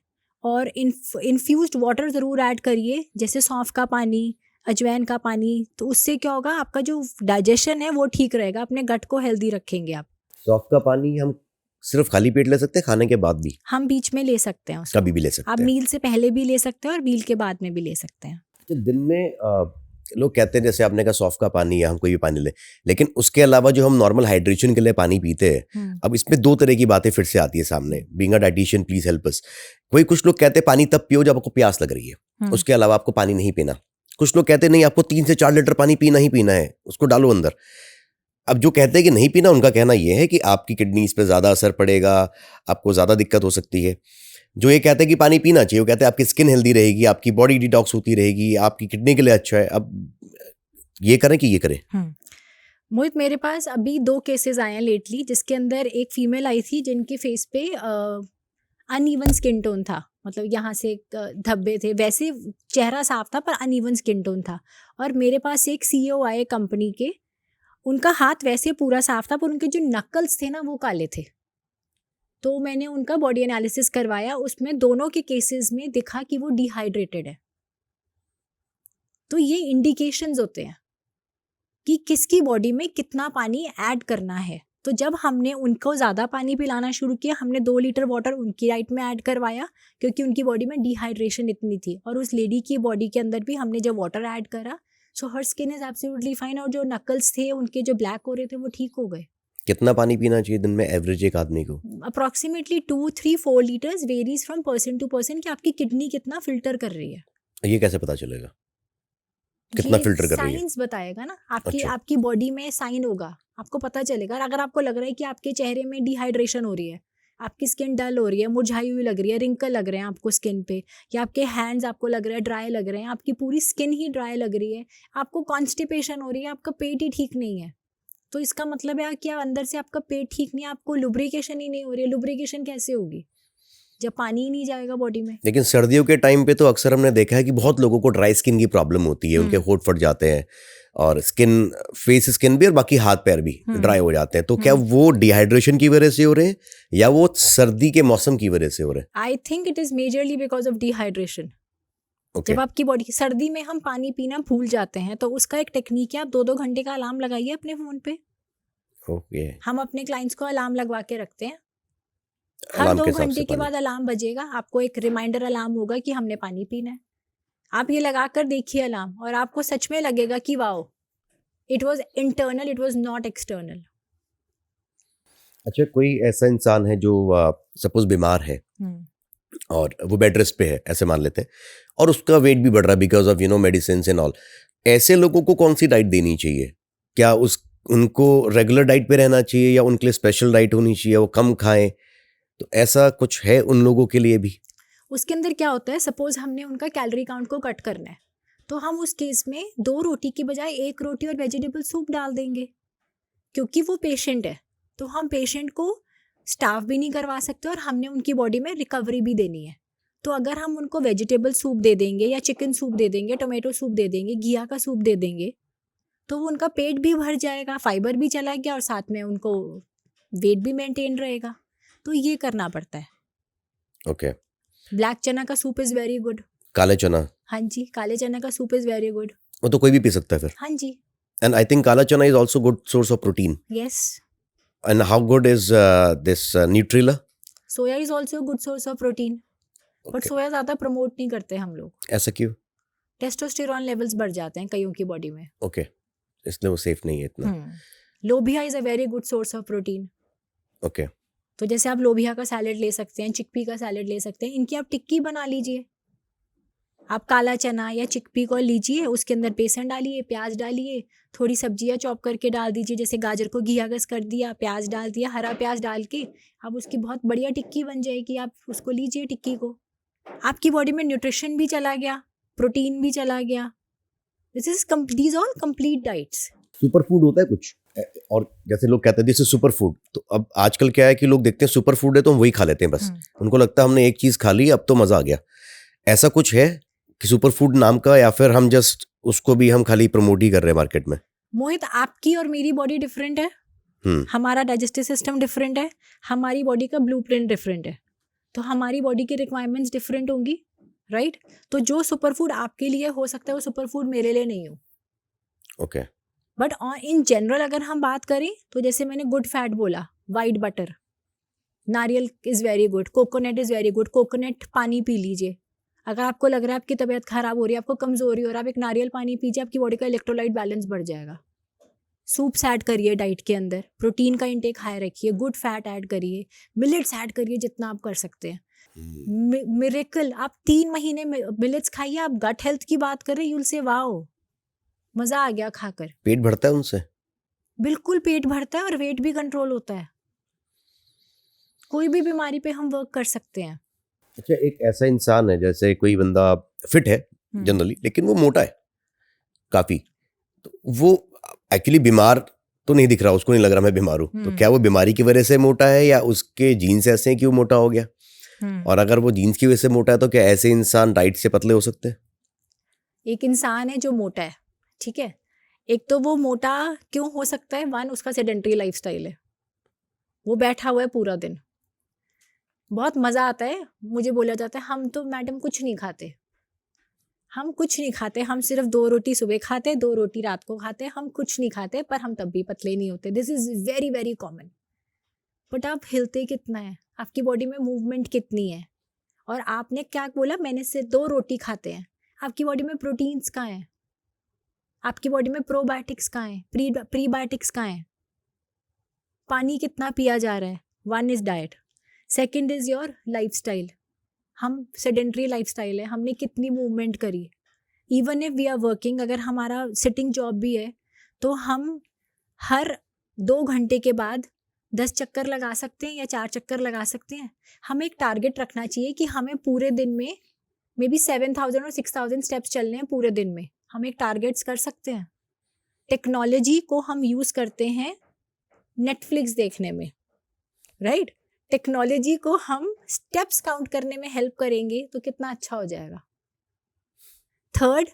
Speaker 2: और इन्फ्यूज्ड वाटर ज़रूर ऐड करिए, जैसे सौंफ का पानी, अजवाइन का पानी। तो उससे क्या होगा, आपका जो डाइजेशन है वो ठीक रहेगा, अपने गट को हेल्दी रखेंगे आप।
Speaker 1: सौंफ का पानी हम सिर्फ खाली पेट ले सकते हैं, खाने के बाद भी?
Speaker 2: हम बीच में ले सकते हैं उसको,
Speaker 1: कभी भी ले सकते
Speaker 2: आप
Speaker 1: हैं।
Speaker 2: मील से पहले भी ले सकते हैं और मील के बाद में भी ले सकते हैं।
Speaker 1: तो दिन में लोग कहते हैं, जैसे आपने कहा सौंफ का पानी या हम कोई भी पानी ले, लेकिन उसके अलावा जो हम नॉर्मल हाइड्रेशन के लिए पानी पीते हैं, अब इसमें दो तरह की बातें फिर से आती है सामने। Being a dietitian please help us. कुछ लोग कहते हैं पानी तब पियो जब आपको प्यास लग रही है, उसके अलावा आपको पानी नहीं पीना। कुछ लोग कहते हैं नहीं, आपको 3 से 4 लीटर पानी पीना ही पीना है, उसको डालो अंदर। अब जो कहते हैं कि नहीं पीना, उनका कहना यह है कि आपकी किडनीज पे ज़्यादा असर पड़ेगा, आपको ज़्यादा दिक्कत हो सकती है। जो ये कहते हैं कि पानी पीना चाहिए, वो कहते हैं आपकी स्किन हेल्दी रहेगी, आपकी बॉडी डिटॉक्स होती रहेगी, आपकी किडनी के लिए अच्छा है। अब ये करें कि ये करें?
Speaker 2: मोहित, मेरे पास अभी 2 केसेस आए हैं लेटली, जिसके अंदर एक फीमेल आई थी जिनके फेस पे अनइवन स्किन टोन था, मतलब यहाँ से धब्बे थे, वैसे चेहरा साफ था पर अनइवन स्किन टोन था। और मेरे पास एक CEO आए कंपनी के, उनका हाथ वैसे पूरा साफ था पर उनके जो नकल्स थे ना वो काले थे। तो मैंने उनका बॉडी एनालिसिस करवाया, उसमें दोनों के केसेस में दिखा कि वो डिहाइड्रेटेड है। तो ये इंडिकेशंस होते हैं कि किसकी बॉडी में कितना पानी ऐड करना है। तो जब हमने उनको ज़्यादा पानी पिलाना शुरू किया, हमने 2 लीटर वाटर उनकी डाइट में ऐड करवाया, क्योंकि उनकी बॉडी में डिहाइड्रेशन इतनी थी। और उस लेडी की बॉडी के अंदर भी हमने जब वाटर ऐड करा, सो हर स्किन इज एब्सोल्युटली फाइन। और जो नकल्स थे उनके जो ब्लैक हो रहे थे वो ठीक हो गए।
Speaker 1: कितना पानी पीना चाहिए दिन में एवरेज एक आदमी को?
Speaker 2: Approximately 2, 3, 4 litres, varies from person to person कि आपकी किडनी कितना फिल्टर कर रही है।
Speaker 1: ये कैसे पता चलेगा कितना फिल्टर कर रही है?
Speaker 2: साइंस बताएगा ना,
Speaker 1: अच्छा।
Speaker 2: आपकी बॉडी में साइन होगा, आपको पता चलेगा। अगर आपको लग रहा है कि आपके चेहरे में डिहाइड्रेशन हो रही है, आपकी स्किन डल हो रही है, मुरझाई हुई लग रही है, रिंकल लग रहे हैं आपको स्किन पे, या आपके हैंड्स आपको लग रहा है ड्राई लग रहे हैं, आपकी पूरी स्किन ही ड्राई लग रही है, आपको कॉन्स्टिपेशन हो रही है, आपका पेट ही ठीक नहीं है, तो इसका मतलब है कि अंदर से आपका पेट ठीक नहीं है, आपको लुब्रिकेशन ही नहीं हो रही है। लुब्रिकेशन कैसे होगी जब पानी ही नहीं जाएगा बॉडी में?
Speaker 1: लेकिन सर्दियों के टाइम पे तो अक्सर हमने देखा है कि बहुत लोगों को ड्राई स्किन की प्रॉब्लम होती है, उनके होंठ फट जाते हैं और फेस स्किन भी और बाकी हाथ पैर भी ड्राई हो जाते हैं। तो क्या वो डिहाइड्रेशन की वजह से हो रहे हैं या वो सर्दी के मौसम की वजह से हो रहे हैं?
Speaker 2: I think it is majorly because of dehydration. जब आपकी बॉडी, सर्दी में हम पानी पीना भूल जाते हैं, तो उसका एक टेक्निक है, आप 2-2 घंटे का अलार्म लगाइए अपने फोन पे।
Speaker 1: ओके।
Speaker 2: हम अपने क्लाइंट्स को अलार्म लगवा के रखते हैं, हर 2 घंटे के बाद अलार्म बजेगा, आपको एक रिमाइंडर अलार्म होगा कि हमने पानी पीना है। आप ये लगा कर देखिए अलार्म, और आपको सच में लगेगा कि wow, it was internal, it was not external.
Speaker 1: अच्छा, कोई ऐसा इंसान है जो सपोज बीमार है और वो बेड रेस्ट पे है, ऐसे मान लेते हैं, और उसका वेट भी बढ़ रहा है because of medicine and all, ऐसे लोगों को कौन सी डाइट देनी चाहिए? क्या उनको रेगुलर डाइट पे रहना चाहिए या उनके लिए स्पेशल डाइट होनी चाहिए, वो कम खाएं? तो ऐसा कुछ है उन लोगों के लिए भी?
Speaker 2: उसके अंदर क्या होता है, सपोज हमने उनका कैलोरी काउंट को कट करना है, तो हम उस केस में 2 रोटी की बजाय 1 रोटी और वेजिटेबल सूप डाल देंगे, क्योंकि वो पेशेंट है। तो हम पेशेंट को स्टाफ भी नहीं करवा सकते और हमने उनकी बॉडी में रिकवरी भी देनी है। तो अगर हम उनको वेजिटेबल सूप दे देंगे या चिकन सूप दे देंगे, टोमेटो सूप दे देंगे, घिया का सूप दे देंगे, तो वो उनका पेट भी भर जाएगा, फाइबर भी चला गया और साथ में उनको वेट भी मेंटेन रहेगा। तो ये करना पड़ता है।
Speaker 1: ओके।
Speaker 2: ब्लैक चना का सूप इज वेरी गुड।
Speaker 1: काले चना?
Speaker 2: हाँ जी, काले चना का सूप इज वेरी गुड।
Speaker 1: वो तो कोई भी पी सकता है फिर?
Speaker 2: हाँ जी।
Speaker 1: And I think kala chana is also good source of protein.
Speaker 2: Yes.
Speaker 1: And how good is this Nutrela?
Speaker 2: Soya is also good source of protein, but soya ज़्यादा प्रमोट नहीं करते हम लोग।
Speaker 1: ऐसा क्यों?
Speaker 2: टेस्टोस्टेरॉन लेवल्स बढ़ जाते हैं कईयों की बॉडी में।
Speaker 1: ओके, इसलिए वो सेफ नहीं है इतना।
Speaker 2: लोबिया is a very good source of protein.
Speaker 1: Okay.
Speaker 2: तो जैसे आप लोबिया का सैलेड ले सकते हैं, चिकपी का सैलेड ले सकते हैं, इनकी आप टिक्की बना लीजिए। आप काला चना या चिकपी को लीजिए, उसके अंदर बेसन डालिए, प्याज डालिए, थोड़ी सब्जियां चॉप करके डाल दीजिए, जैसे गाजर को घिया घस कर दिया, प्याज डाल दिया, हरा प्याज डाल के अब उसकी बहुत बढ़िया टिक्की बन जाएगी। आप उसको लीजिए टिक्की को, आपकी बॉडी में न्यूट्रिशन भी चला गया, प्रोटीन भी चला गया। These all complete diets.
Speaker 1: Super food होता है कुछ, और जैसे लोग कहते हैं दिस इज सुपर फूड, तो अब आजकल क्या है कि लोग देखते हैं सुपर फूड है तो हम वही खा लेते हैं बस। उनको लगता है हमने एक चीज़ खा ली, अब तो मज़ा आ गया। ऐसा कुछ है कि सुपर फूड नाम का, या फिर हम जस्ट उसको भी हम खाली प्रमोट ही कर रहे हैं मार्केट में?
Speaker 2: मोहित, आपकी और मेरी बॉडी डिफरेंट है, हमारा डाइजेस्टिव सिस्टम डिफरेंट है, हमारी बॉडी का ब्लूप्रिंट डिफरेंट है, तो हमारी बॉडी की रिक्वायरमेंट्स डिफरेंट होंगी, राइट? तो जो सुपर फूड आपके लिए हो सकता है वो सुपर फूड मेरे लिए नहीं हो।
Speaker 1: ओके।
Speaker 2: बट इन जनरल अगर हम बात करें तो जैसे मैंने गुड फैट बोला, वाइट बटर, नारियल is very good, coconut is very good, coconut पानी पी लीजिए। अगर आपको लग रहा है आपकी तबीयत खराब हो रही है, आपको कमजोरी हो रहा है, आप एक नारियल पानी पीजिए, आपकी बॉडी का इलेक्ट्रोलाइट बैलेंस बढ़ जाएगा। सूप्स ऐड करिए डाइट के अंदर, प्रोटीन का इंटेक हाई रखिए, गुड फैट ऐड करिए, मिलेट्स ऐड करिए जितना आप कर सकते हैं। मिरेकल, आप 3 महीने मिलेट्स खाइए, आप गट हेल्थ की बात कर रहे हैं, यूल से वाओ, मजा आ गया खाकर।
Speaker 1: पेट भरता है उनसे?
Speaker 2: बिल्कुल पेट भरता है और वेट भी कंट्रोल होता है। कोई भी बीमारी पे हम वर्क कर सकते हैं।
Speaker 1: अच्छा, एक ऐसा इंसान है, जैसे कोई बंदा फिट है जनरली, लेकिन वो मोटा है काफी, तो वो एक्चुअली बीमार तो नहीं दिख रहा, उसको नहीं लग रहा मैं बीमार हूँ, तो क्या वो बीमारी की वजह से मोटा है या उसके जीन्स ऐसे हैं कि वो मोटा हो गया? और अगर वो जीन्स की वजह से मोटा है तो क्या ऐसे इंसान डाइट से पतले हो सकते हैं?
Speaker 2: एक इंसान है जो मोटा है, ठीक है, एक तो वो मोटा क्यों हो सकता है? वन, उसका सेडेंटरी लाइफस्टाइल है, वो बैठा हुआ है पूरा दिन। बहुत मज़ा आता है, मुझे बोला जाता है हम तो मैडम कुछ नहीं खाते, हम कुछ नहीं खाते, हम सिर्फ 2 रोटी सुबह खाते, 2 रोटी रात को खाते, हम कुछ नहीं खाते, पर हम तब भी पतले नहीं होते। This is very very common. But आप हिलते कितना है, आपकी बॉडी में मूवमेंट कितनी है, और आपने क्या बोला, मैंने से 2 रोटी खाते हैं, आपकी बॉडी में प्रोटीन्स कहाँ हैं, आपकी बॉडी में प्रोबायोटिक्स कहाँ हैं, प्रीबायोटिक्स कहाँ हैं, पानी कितना पिया जा रहा है। One is diet, second is your lifestyle. हम सेडेंटरी लाइफस्टाइल है, हमने कितनी मूवमेंट करी। Even if we are working, अगर हमारा सिटिंग जॉब भी है तो हम हर 2 घंटे के बाद 10 चक्कर लगा सकते हैं या 4 चक्कर लगा सकते हैं। हमें एक टारगेट रखना चाहिए कि हमें पूरे दिन में मे बी 7,000 और 6,000 स्टेप्स चलने हैं पूरे दिन में, हम एक टारगेट्स कर सकते हैं। टेक्नोलॉजी को हम यूज़ करते हैं नेटफ्लिक्स देखने में, राइट? टेक्नोलॉजी को हम स्टेप्स काउंट करने में हेल्प करेंगे तो कितना अच्छा हो जाएगा। थर्ड,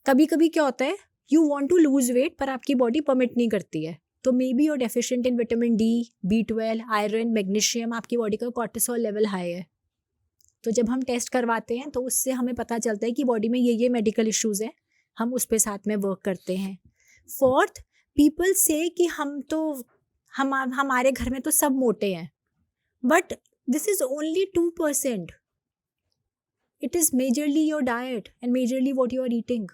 Speaker 2: कभी कभी क्या होता है, you want to lose weight पर आपकी बॉडी परमिट नहीं करती है, तो maybe you're deficient in vitamin D, B12, iron, magnesium, आपकी बॉडी का कॉर्टिसोल लेवल हाई है। तो जब हम टेस्ट करवाते हैं तो उससे हमें पता चलता है कि बॉडी में ये मेडिकल इश्यूज़ हैं, हम उस पर साथ में वर्क करते हैं। फोर्थ, पीपल से कि हमारे घर में तो सब मोटे हैं, but this is only 2%. It is majorly your diet and majorly what you are eating.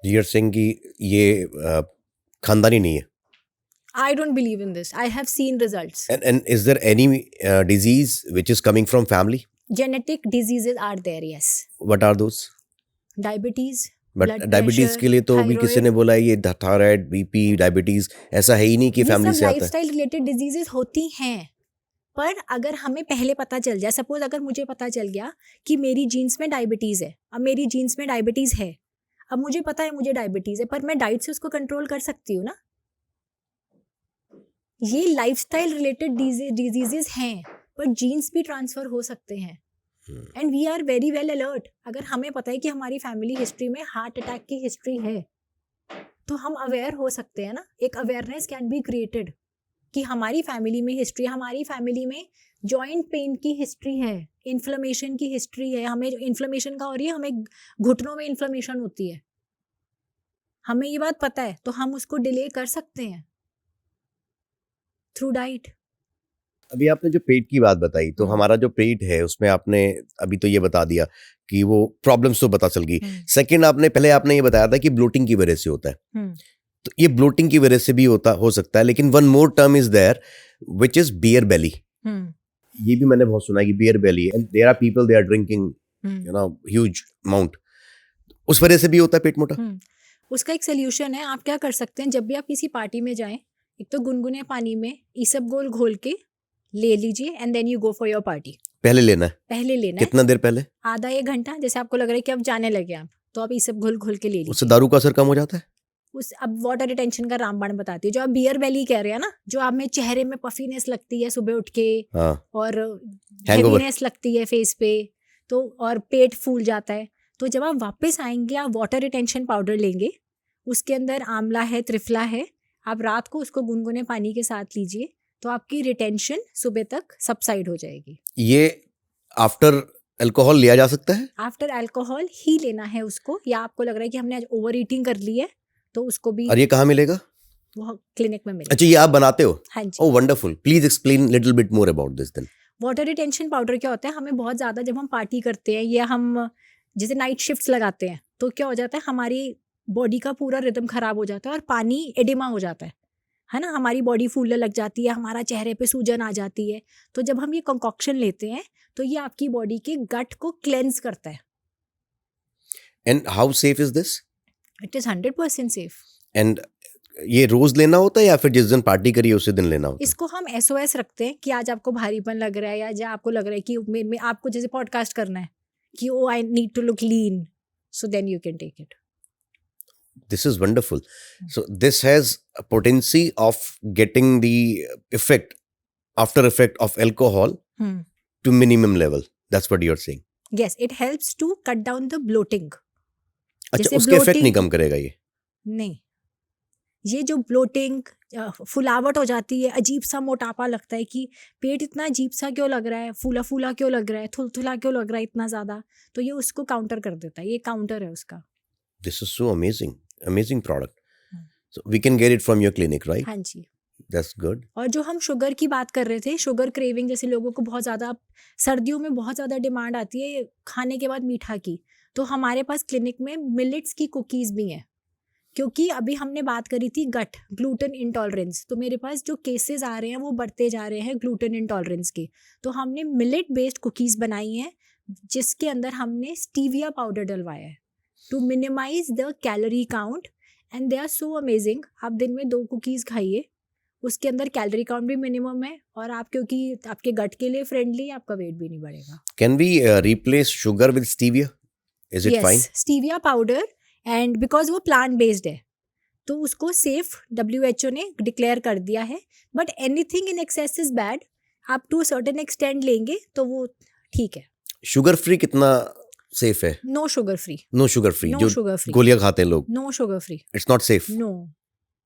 Speaker 1: You are saying कि ये खानदानी नहीं है?
Speaker 2: I don't believe in this. I have seen results.
Speaker 1: And is there any disease which is coming from family?
Speaker 2: Genetic diseases are there, yes.
Speaker 1: What are those?
Speaker 2: Diabetes,
Speaker 1: But
Speaker 2: blood
Speaker 1: diabetes
Speaker 2: pressure,
Speaker 1: के लिए तो अभी किसी ने बोला है ये thyroid, BP, diabetes ऐसा है ही नहीं कि फैमिली से आता है।
Speaker 2: लाइफस्टाइल रिलेटेड डिजीजेस होती हैं, पर अगर हमें पहले पता चल जाए, सपोज अगर मुझे पता चल गया कि मेरी जीन्स में डायबिटीज़ है, अब मेरी जीन्स में डायबिटीज़ है, अब मुझे पता है मुझे डायबिटीज़ है, पर मैं डाइट से उसको कंट्रोल कर सकती हूँ ना। ये लाइफस्टाइल रिलेटेड डिजीजेस हैं, पर जीन्स भी ट्रांसफ़र हो सकते हैं। And we are very well alert. अगर हमें पता है कि हमारी फैमिली हिस्ट्री में हार्ट अटैक की हिस्ट्री है, तो हम अवेयर हो सकते हैं ना। एक अवेयरनेस कैन बी क्रिएटेड कि हमारी फैमिली में हिस्ट्री, हमारी फैमिली में जॉइंट पेन की हिस्ट्री है, इन्फ्लेमेशन की हिस्ट्री है, हमें इन्फ्लेमेशन का हो रही है, हमें घुटनों में इन्फ्लेमेशन होती है, हमें ये बात पता है, तो हम उसको डिले कर सकते हैं थ्रू डाइट।
Speaker 1: अभी आपने जो पेट की बात बताई, तो हमारा जो पेट है उसमें आपने अभी तो ये बता दिया कि वो प्रॉब्लम्स तो पता चल गई। सेकंड, पहले आपने ये बताया था कि ब्लोटिंग की वजह से होता है, तो ये ब्लोटिंग की वजह से भी हो सकता है, लेकिन one more term is there which is beer belly. ये भी मैंने बहुत सुना है कि beer belly, and there are people they are drinking huge amount, उस वजह से भी होता है पेट मोटा।
Speaker 2: उसका एक सोल्यूशन है, आप क्या कर सकते हैं, जब भी आप किसी पार्टी में जाएं, एक तो गुनगुने पानी में ईसबगोल घोल के ले लीजिए, and then you go for your party.
Speaker 1: पहले लेना है? कितना देर पहले?
Speaker 2: आधा 1 घंटा। जैसे आपको लग रहा है कि अब जाने लगे आप, तो आप ईसबगोल घोल के ले लीजिए।
Speaker 1: उससे दारू का असर कम हो जाता है?
Speaker 2: अब वाटर रिटेंशन का रामबाण बताती है। जो आप बियर बेली कह रहे हैं ना, जो आप में चेहरे में पफीनेस लगती है सुबह उठ के, और हेवीनेस लगती है फेस पे, तो और पेट फूल जाता है। तो जब आप वापस आएंगे आप वाटर रिटेंशन पाउडर लेंगे, उसके अंदर आंवला है, त्रिफला है, आप रात को उसको गुनगुने पानी के साथ लीजिए तो आपकी रिटेंशन सुबह तक सबसाइड हो जाएगी।
Speaker 1: ये आफ्टर अल्कोहल लिया जा सकता है?
Speaker 2: आफ्टर अल्कोहल ही लेना है उसको, या आपको लग रहा है कि हमने आज ओवर ईटिंग कर ली है तो उसको भी
Speaker 1: और ये कहाँ मिलेगा?
Speaker 2: वो क्लिनिक में मिलेगा।
Speaker 1: अच्छा, ये आप बनाते हो?
Speaker 2: हाँ जी।
Speaker 1: Oh wonderful, please explain little bit more about this then.
Speaker 2: Water retention powder क्या होता है, हमें बहुत ज़्यादा जब हम पार्टी करते हैं या हम जैसे नाइट शिफ्ट्स लगाते हैं तो क्या हो जाता है, हमारी बॉडी का पूरा रिदम खराब हो जाता है और पानी एडिमा हो जाता है ना, हमारी बॉडी फूलने लग जाती है, हमारा चेहरे पे सूजन आ जाती है। तो जब हम ये कंकॉक्शन लेते हैं तो ये आपकी बॉडी के गट को क्लेंस करता है।
Speaker 1: And how safe is this?
Speaker 2: It is 100% safe.
Speaker 1: And ये रोज लेना होता है या फिर जिस दिन पार्टी करिए उसी दिन लेना होता है?
Speaker 2: इसको हम SOS रखते हैं कि आज आपको भारीपन लग रहा है या जब आपको लग रहा है कि में आपको जैसे पॉडकास्ट करना है कि oh I need to look lean, so then you can take it.
Speaker 1: This is wonderful. So this has a potency of getting the effect, after effect of alcohol to minimum level. That's what you're saying.
Speaker 2: Yes, it helps to cut down the bloating.
Speaker 1: अच्छा,
Speaker 2: जैसे
Speaker 1: उसके effect
Speaker 2: bloating-
Speaker 1: नहीं कम करेगा ये?
Speaker 2: नहीं, ये जो bloating, फुलावट हो जाती है, अजीब सा मोटापा लगता है कि पेट इतना अजीब सा क्यों लग रहा है, फूला फूला क्यों लग रहा है, थुलथुला क्यों लग रहा है इतना ज़्यादा, तो ये उसको काउंटर कर देता है, ये काउंटर है उसका।
Speaker 1: This is so amazing product. So we can get it from your clinic, right?
Speaker 2: हाँ जी।
Speaker 1: That's good.
Speaker 2: और जो हम शुगर की बात कर रहे थे, शुगर क्रेविंग, जैसे लोगों को बहुत ज़्यादा सर्दियों में बहुत ज़्यादा डिमांड आती है खाने के बाद मीठा की, तो हमारे पास क्लिनिक में मिलेट्स की कुकीज़ भी हैं। क्योंकि अभी हमने बात करी थी गट ग्लूटेन इंटॉलरेंस, तो मेरे पास जो केसेस आ रहे हैं वो बढ़ते जा रहे हैं ग्लूटेन इंटॉलरेंस के, तो हमने मिलेट बेस्ड कुकीज़ बनाई हैं जिसके अंदर हमने स्टीविया पाउडर डलवाया है to minimise the calorie count, and they are so amazing. आप दिन में 2 कुकीज़ खाइए, उसके अंदर कैलोरी काउंट भी मिनिमम है और आप क्योंकि आपके गट के लिए फ्रेंडली, आपका वेट भी नहीं बढ़ेगा।
Speaker 1: Can we replace sugar with stevia? Is it fine?
Speaker 2: Stevia powder, and because वो प्लांट बेस्ड है तो उसको सेफ WHO ने डिक्लेयर कर दिया है, but anything in excess is bad. आप टू सर्टेन एक्सटेंड लेंगे तो वो ठीक है।
Speaker 1: शुगर फ्री कितना सेफ है?
Speaker 2: No sugar free.
Speaker 1: No sugar free,
Speaker 2: no
Speaker 1: जो
Speaker 2: शुगर फ्री।
Speaker 1: गोलियां खाते हैं लोग,
Speaker 2: no sugar free.
Speaker 1: It's not safe?
Speaker 2: No.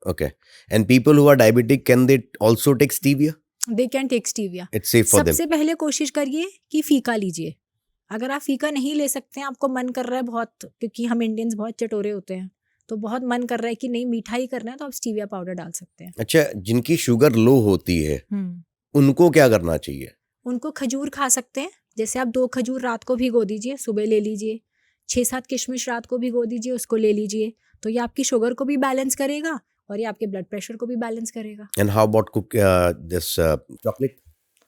Speaker 1: Okay. And people who are diabetic, can they also take stevia?
Speaker 2: They can take stevia.
Speaker 1: It's safe for them.
Speaker 2: सबसे पहले कोशिश करिए कि फीका लीजिए। अगर आप फीका नहीं ले सकते हैं, आपको मन कर रहा है बहुत, क्योंकि हम इंडियंस बहुत चटोरे होते हैं, तो बहुत मन कर रहा है कि नहीं मीठा ही करना है, तो आप स्टीविया पाउडर डाल सकते हैं।
Speaker 1: अच्छा, जिनकी शुगर लो होती है उनको क्या करना चाहिए?
Speaker 2: उनको खजूर खा सकते हैं, जैसे आप 2 खजूर रात को भिगो दीजिए, सुबह ले लीजिए, 6-7 किशमिश रात को भिगो दीजिए, उसको ले लीजिए, तो ये आपकी शुगर को भी बैलेंस करेगा और ये आपके ब्लड प्रेशर को भी बैलेंस करेगा।
Speaker 1: And how about this chocolate?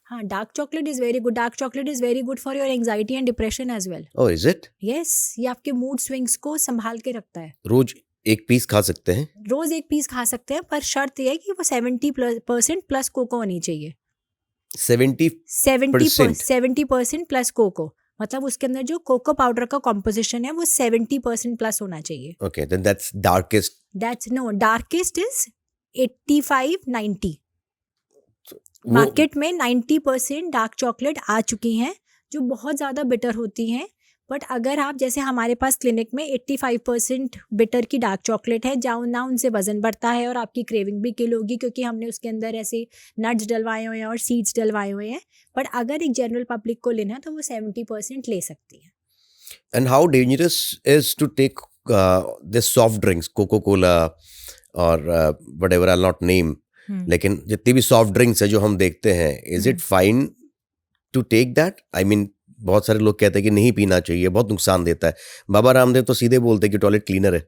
Speaker 2: हाँ, dark chocolate is very good. Dark chocolate is very good for your anxiety and depression as well.
Speaker 1: Oh, is it?
Speaker 2: Yes, ये आपके मूड स्विंग्स को संभाल के रखता है।
Speaker 1: रोज एक पीस खा सकते हैं?
Speaker 2: रोज 1 पीस खा सकते हैं, पर शर्त यह है कि वो 70% प्लस कोको होनी चाहिए।
Speaker 1: 70%?
Speaker 2: 70% प्लस कोको, मतलब उसके अंदर जो कोको पाउडर का कॉम्पोजिशन है वो 70% प्लस होना चाहिए।
Speaker 1: Okay, then that's darkest.
Speaker 2: That's no, darkest is 85-90।
Speaker 1: वो-
Speaker 2: मार्केट में 90% डार्क चॉकलेट आ चुकी हैं जो बहुत ज़्यादा बिटर होती हैं, बट अगर आप जैसे हमारे पास क्लिनिक में 85% बिटर की डार्क चॉकलेट है, जहाँ ना उनसे वजन बढ़ता है और आपकी क्रेविंग भी किल होगी, क्योंकि हमने उसके अंदर ऐसे नट्स डलवाए हुए हैं और सीड्स डलवाए हुए हैं, बट अगर एक जनरल पब्लिक को लेना है तो वो 70% ले सकती है।
Speaker 1: And how dangerous is to take this soft drinks, Coca-Cola or whatever I'll not name, लेकिन जितनी भी सॉफ्ट ड्रिंक्स है जो हम देखते हैं, is it fine to take that? I mean बहुत सारे लोग कहते हैं कि नहीं पीना चाहिए, बहुत नुकसान देता है। बाबा रामदेव तो सीधे बोलते हैं कि टॉयलेट क्लीनर है।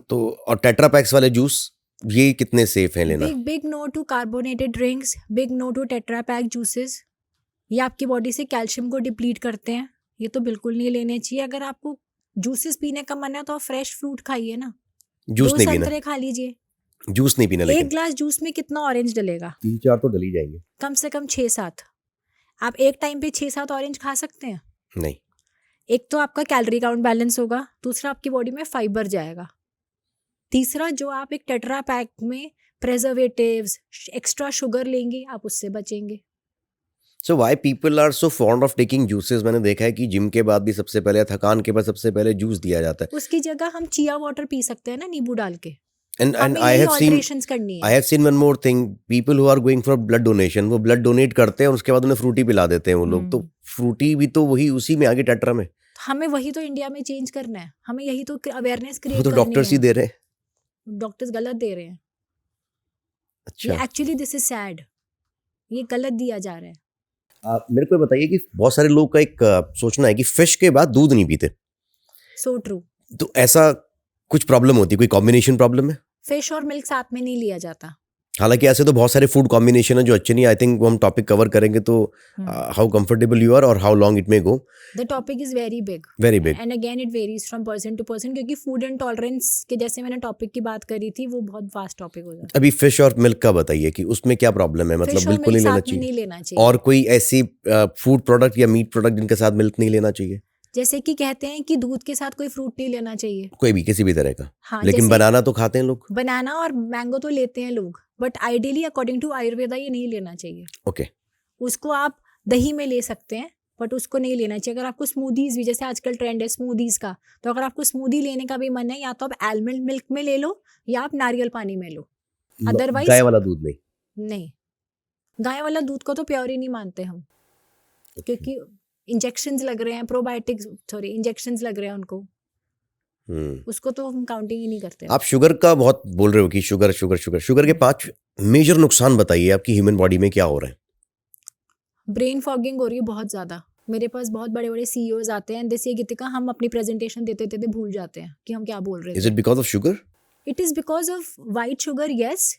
Speaker 1: तो और टेट्रा पैक्स वाले जूस, ये कितने सेफ हैं लेना?
Speaker 2: Big no to carbonated drinks, big no to Tetra Pak juices. ये आपकी बॉडी से कैल्शियम को डिप्लीट करते हैं, ये तो बिल्कुल नहीं लेने चाहिए। अगर आपको जूसेस पीने का मन है तो आप फ्रेश फ्रूट खाइए ना,
Speaker 1: जूस
Speaker 2: 2
Speaker 1: नहीं पीना?
Speaker 2: संतरे खा लीजिए।
Speaker 1: जूस नहीं पीना,
Speaker 2: एक
Speaker 1: लेकिन
Speaker 2: ग्लास जूस में कितना ऑरेंज डलेगा?
Speaker 1: 3-4 तो डली जाएंगे।
Speaker 2: कम से कम 6-7। आप एक टाइम पे 6-7 ऑरेंज खा सकते हैं?
Speaker 1: नहीं।
Speaker 2: एक तो आपका कैलोरी काउंट बैलेंस होगा, दूसरा आपकी बॉडी में फाइबर जाएगा, तीसरा जो आप एक टेट्रा पैक में प्रेजर्वेटिव्स, एक्स्ट्रा शुगर लेंगे, आप उससे बचेंगे।
Speaker 1: So why people are so fond of taking juices? मैंने देखा है कि जिम के बाद भी सबसे पहले, थकान के बाद सबसे पहले जूस दिया जाता है.
Speaker 2: उसकी जगह हम चिया वाटर पी सकते हैं ना, नींबू डाल के.
Speaker 1: एंड
Speaker 2: हमें
Speaker 1: आई
Speaker 2: यही
Speaker 1: हैव सीन
Speaker 2: ऑल्टरेशंस करनी
Speaker 1: आई
Speaker 2: है.
Speaker 1: Have seen one more thing, people who are going for blood donation, वो ब्लड डोनेट करते हैं और उसके बाद उन्हें फ्रूटी पिला देते हैं वो लोग. तो फ्रूटी भी तो वही उसी में आगे टेट्रा में.
Speaker 2: हमें वही तो इंडिया में चेंज करना है. हमें यही तो अवेयरनेस
Speaker 1: वो
Speaker 2: क्रिएट
Speaker 1: तो
Speaker 2: करनी
Speaker 1: डॉक्टर्स ही
Speaker 2: है.
Speaker 1: दे रहे हैं.
Speaker 2: डॉक्टर्स गलत दे रहे हैं.
Speaker 1: अच्छा,
Speaker 2: ये एक्चुअली दिस इज सैड. ये गलत दिया जा रहा है.
Speaker 1: मेरे को बताइए कि बहुत सारे लोग का एक सोचना है कि फिश के बाद दूध नहीं पीते.
Speaker 2: So true.
Speaker 1: तो ऐसा कुछ प्रॉब्लम होती है, कोई कॉम्बिनेशन प्रॉब्लम है?
Speaker 2: फिश और मिल्क साथ में नहीं लिया जाता.
Speaker 1: हालांकि ऐसे तो बहुत सारे फूड कॉम्बिनेशन है जो अच्छे नहीं. आई थिंक वो हम टॉपिक कवर करेंगे तो हाउ कंफर्टेबल यू आर और how long it may go.
Speaker 2: The topic is very big
Speaker 1: very big.
Speaker 2: And again it varies from person to person, क्योंकि फूड इंटॉलरेंस के जैसे मैंने टॉपिक की बात करी थी, वो बहुत वास्ट टॉपिक हो जाता है.
Speaker 1: अभी फिश और मिल्क का बताइए कि उसमें क्या प्रॉब्लम है, मतलब
Speaker 2: फिश और
Speaker 1: बिल्कुल
Speaker 2: मिल्क
Speaker 1: नहीं लेना
Speaker 2: साथ में
Speaker 1: चाहिए.
Speaker 2: नहीं लेना चाहिए.
Speaker 1: और कोई ऐसी फूड प्रोडक्ट या मीट प्रोडक्ट जिनके साथ मिल्क नहीं लेना चाहिए?
Speaker 2: जैसे कि कहते हैं कि दूध के साथ कोई फ्रूट नहीं लेना चाहिए.
Speaker 1: कोई भी, किसी भी तरह का.
Speaker 2: हाँ,
Speaker 1: लेकिन
Speaker 2: जैसे
Speaker 1: बनाना तो खाते हैं लोग.
Speaker 2: बनाना और मैंगो तो लेते हैं लोग, but ideally according to Ayurveda ये नहीं लेना चाहिए.
Speaker 1: ओके.
Speaker 2: उसको आप दही में ले सकते हैं, बट उसको नहीं लेना चाहिए. अगर आपको स्मूदीज भी, जैसे आजकल ट्रेंड है स्मूदीज का, तो अगर आपको स्मूदी लेने का भी मन है, या तो आप आलमंड मिल्क में ले लो या आप नारियल पानी में लो. Otherwise-
Speaker 1: गाय वाला दूध नहीं.
Speaker 2: नहीं, गाय वाला दूध को तो प्योर ही नहीं मानते हम, क्योंकि इंजेक्शंस लग रहे हैं, प्रोबायोटिक्स इंजेक्शंस लग रहे हैं उनको. उसको तो हम काउंटिंग ही नहीं करते.
Speaker 1: आप शुगर का बहुत बोल रहे हो कि शुगर शुगर शुगर शुगर के 5 मेजर नुकसान बताइए आपकी ह्यूमन बॉडी में क्या हो रहा है.
Speaker 2: ब्रेन फॉगिंग हो रही है बहुत ज़्यादा. मेरे पास बहुत बड़े बड़े CEOs आते हैं, जैसे गीतिका, हम अपनी प्रेजेंटेशन देते देते भूल जाते हैं कि हम क्या बोल रहे
Speaker 1: इज
Speaker 2: थे.
Speaker 1: It because of sugar?
Speaker 2: It is because of white sugar, yes,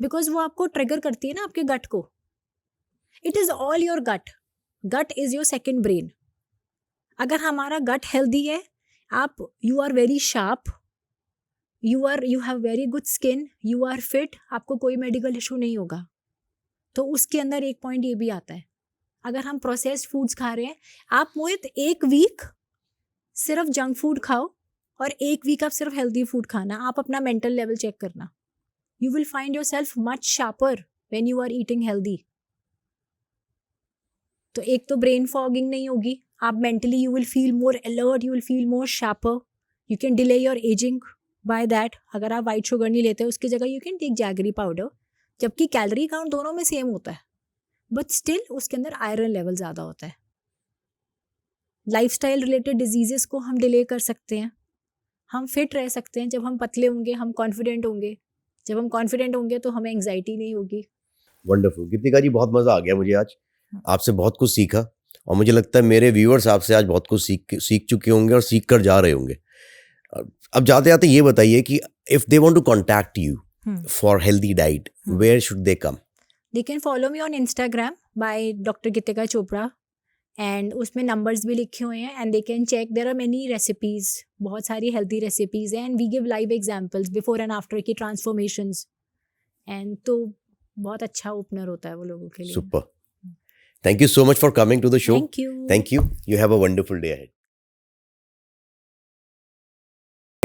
Speaker 2: because वो आपको ट्रिगर करती है ना आपके गट को. It is all your gut. Gut is your second brain. अगर हमारा गट हेल्दी है, आप you are very sharp, you have very good skin, you are fit, आपको कोई मेडिकल इशू नहीं होगा. तो उसके अंदर एक पॉइंट ये भी आता है, अगर हम प्रोसेस्ड फूड्स खा रहे हैं, आप मोहित एक वीक सिर्फ जंक फूड खाओ और एक वीक आप सिर्फ हेल्दी फूड खाना. आप अपना मेंटल लेवल चेक करना. You will find yourself much sharper when you are eating healthy. तो एक तो ब्रेन फॉगिंग नहीं होगी, आप mentally you will feel more alert, you will feel more sharper. You can delay your ageing by that. अगर आप white sugar नहीं लेते, उसकी जगह you can take jaggery powder, जबकि कैलोरी काउंट दोनों में सेम होता है, बट स्टिल उसके अंदर आयरन लेवल ज़्यादा होता है. लाइफस्टाइल रिलेटेड डिजीजेस को हम डिले कर सकते हैं. हम फिट रह सकते हैं जब हम पतले होंगे, हम कॉन्फिडेंट होंगे. जब हम कॉन्फिडेंट होंगे तो हमें एंग्जाइटी नहीं होगी.
Speaker 1: वंडरफुल. गीतिका जी, बहुत मजा आ गया मुझे आज. आपसे बहुत कुछ सीखा और मुझे लगता है मेरे व्यूअर्स आपसे आज बहुत कुछ सीख चुके होंगे और सीख कर जा रहे होंगे. अब जाते जाते ये बताइए कि if they want to contact you for healthy diet, where should they come?
Speaker 2: They can follow me on Instagram by Dr. Gitika Chopra, and उसमें numbers भी लिखे हुए हैं, and they can check, there are many recipes, बहुत सारी healthy recipes हैं, and we give live examples before and after की transformations, and तो बहुत अच्छा ओपनर होता है वो लोगों के लिए.
Speaker 1: Super. Thank you so much for coming to the show.
Speaker 2: Thank you.
Speaker 1: Thank you. You have a wonderful day ahead.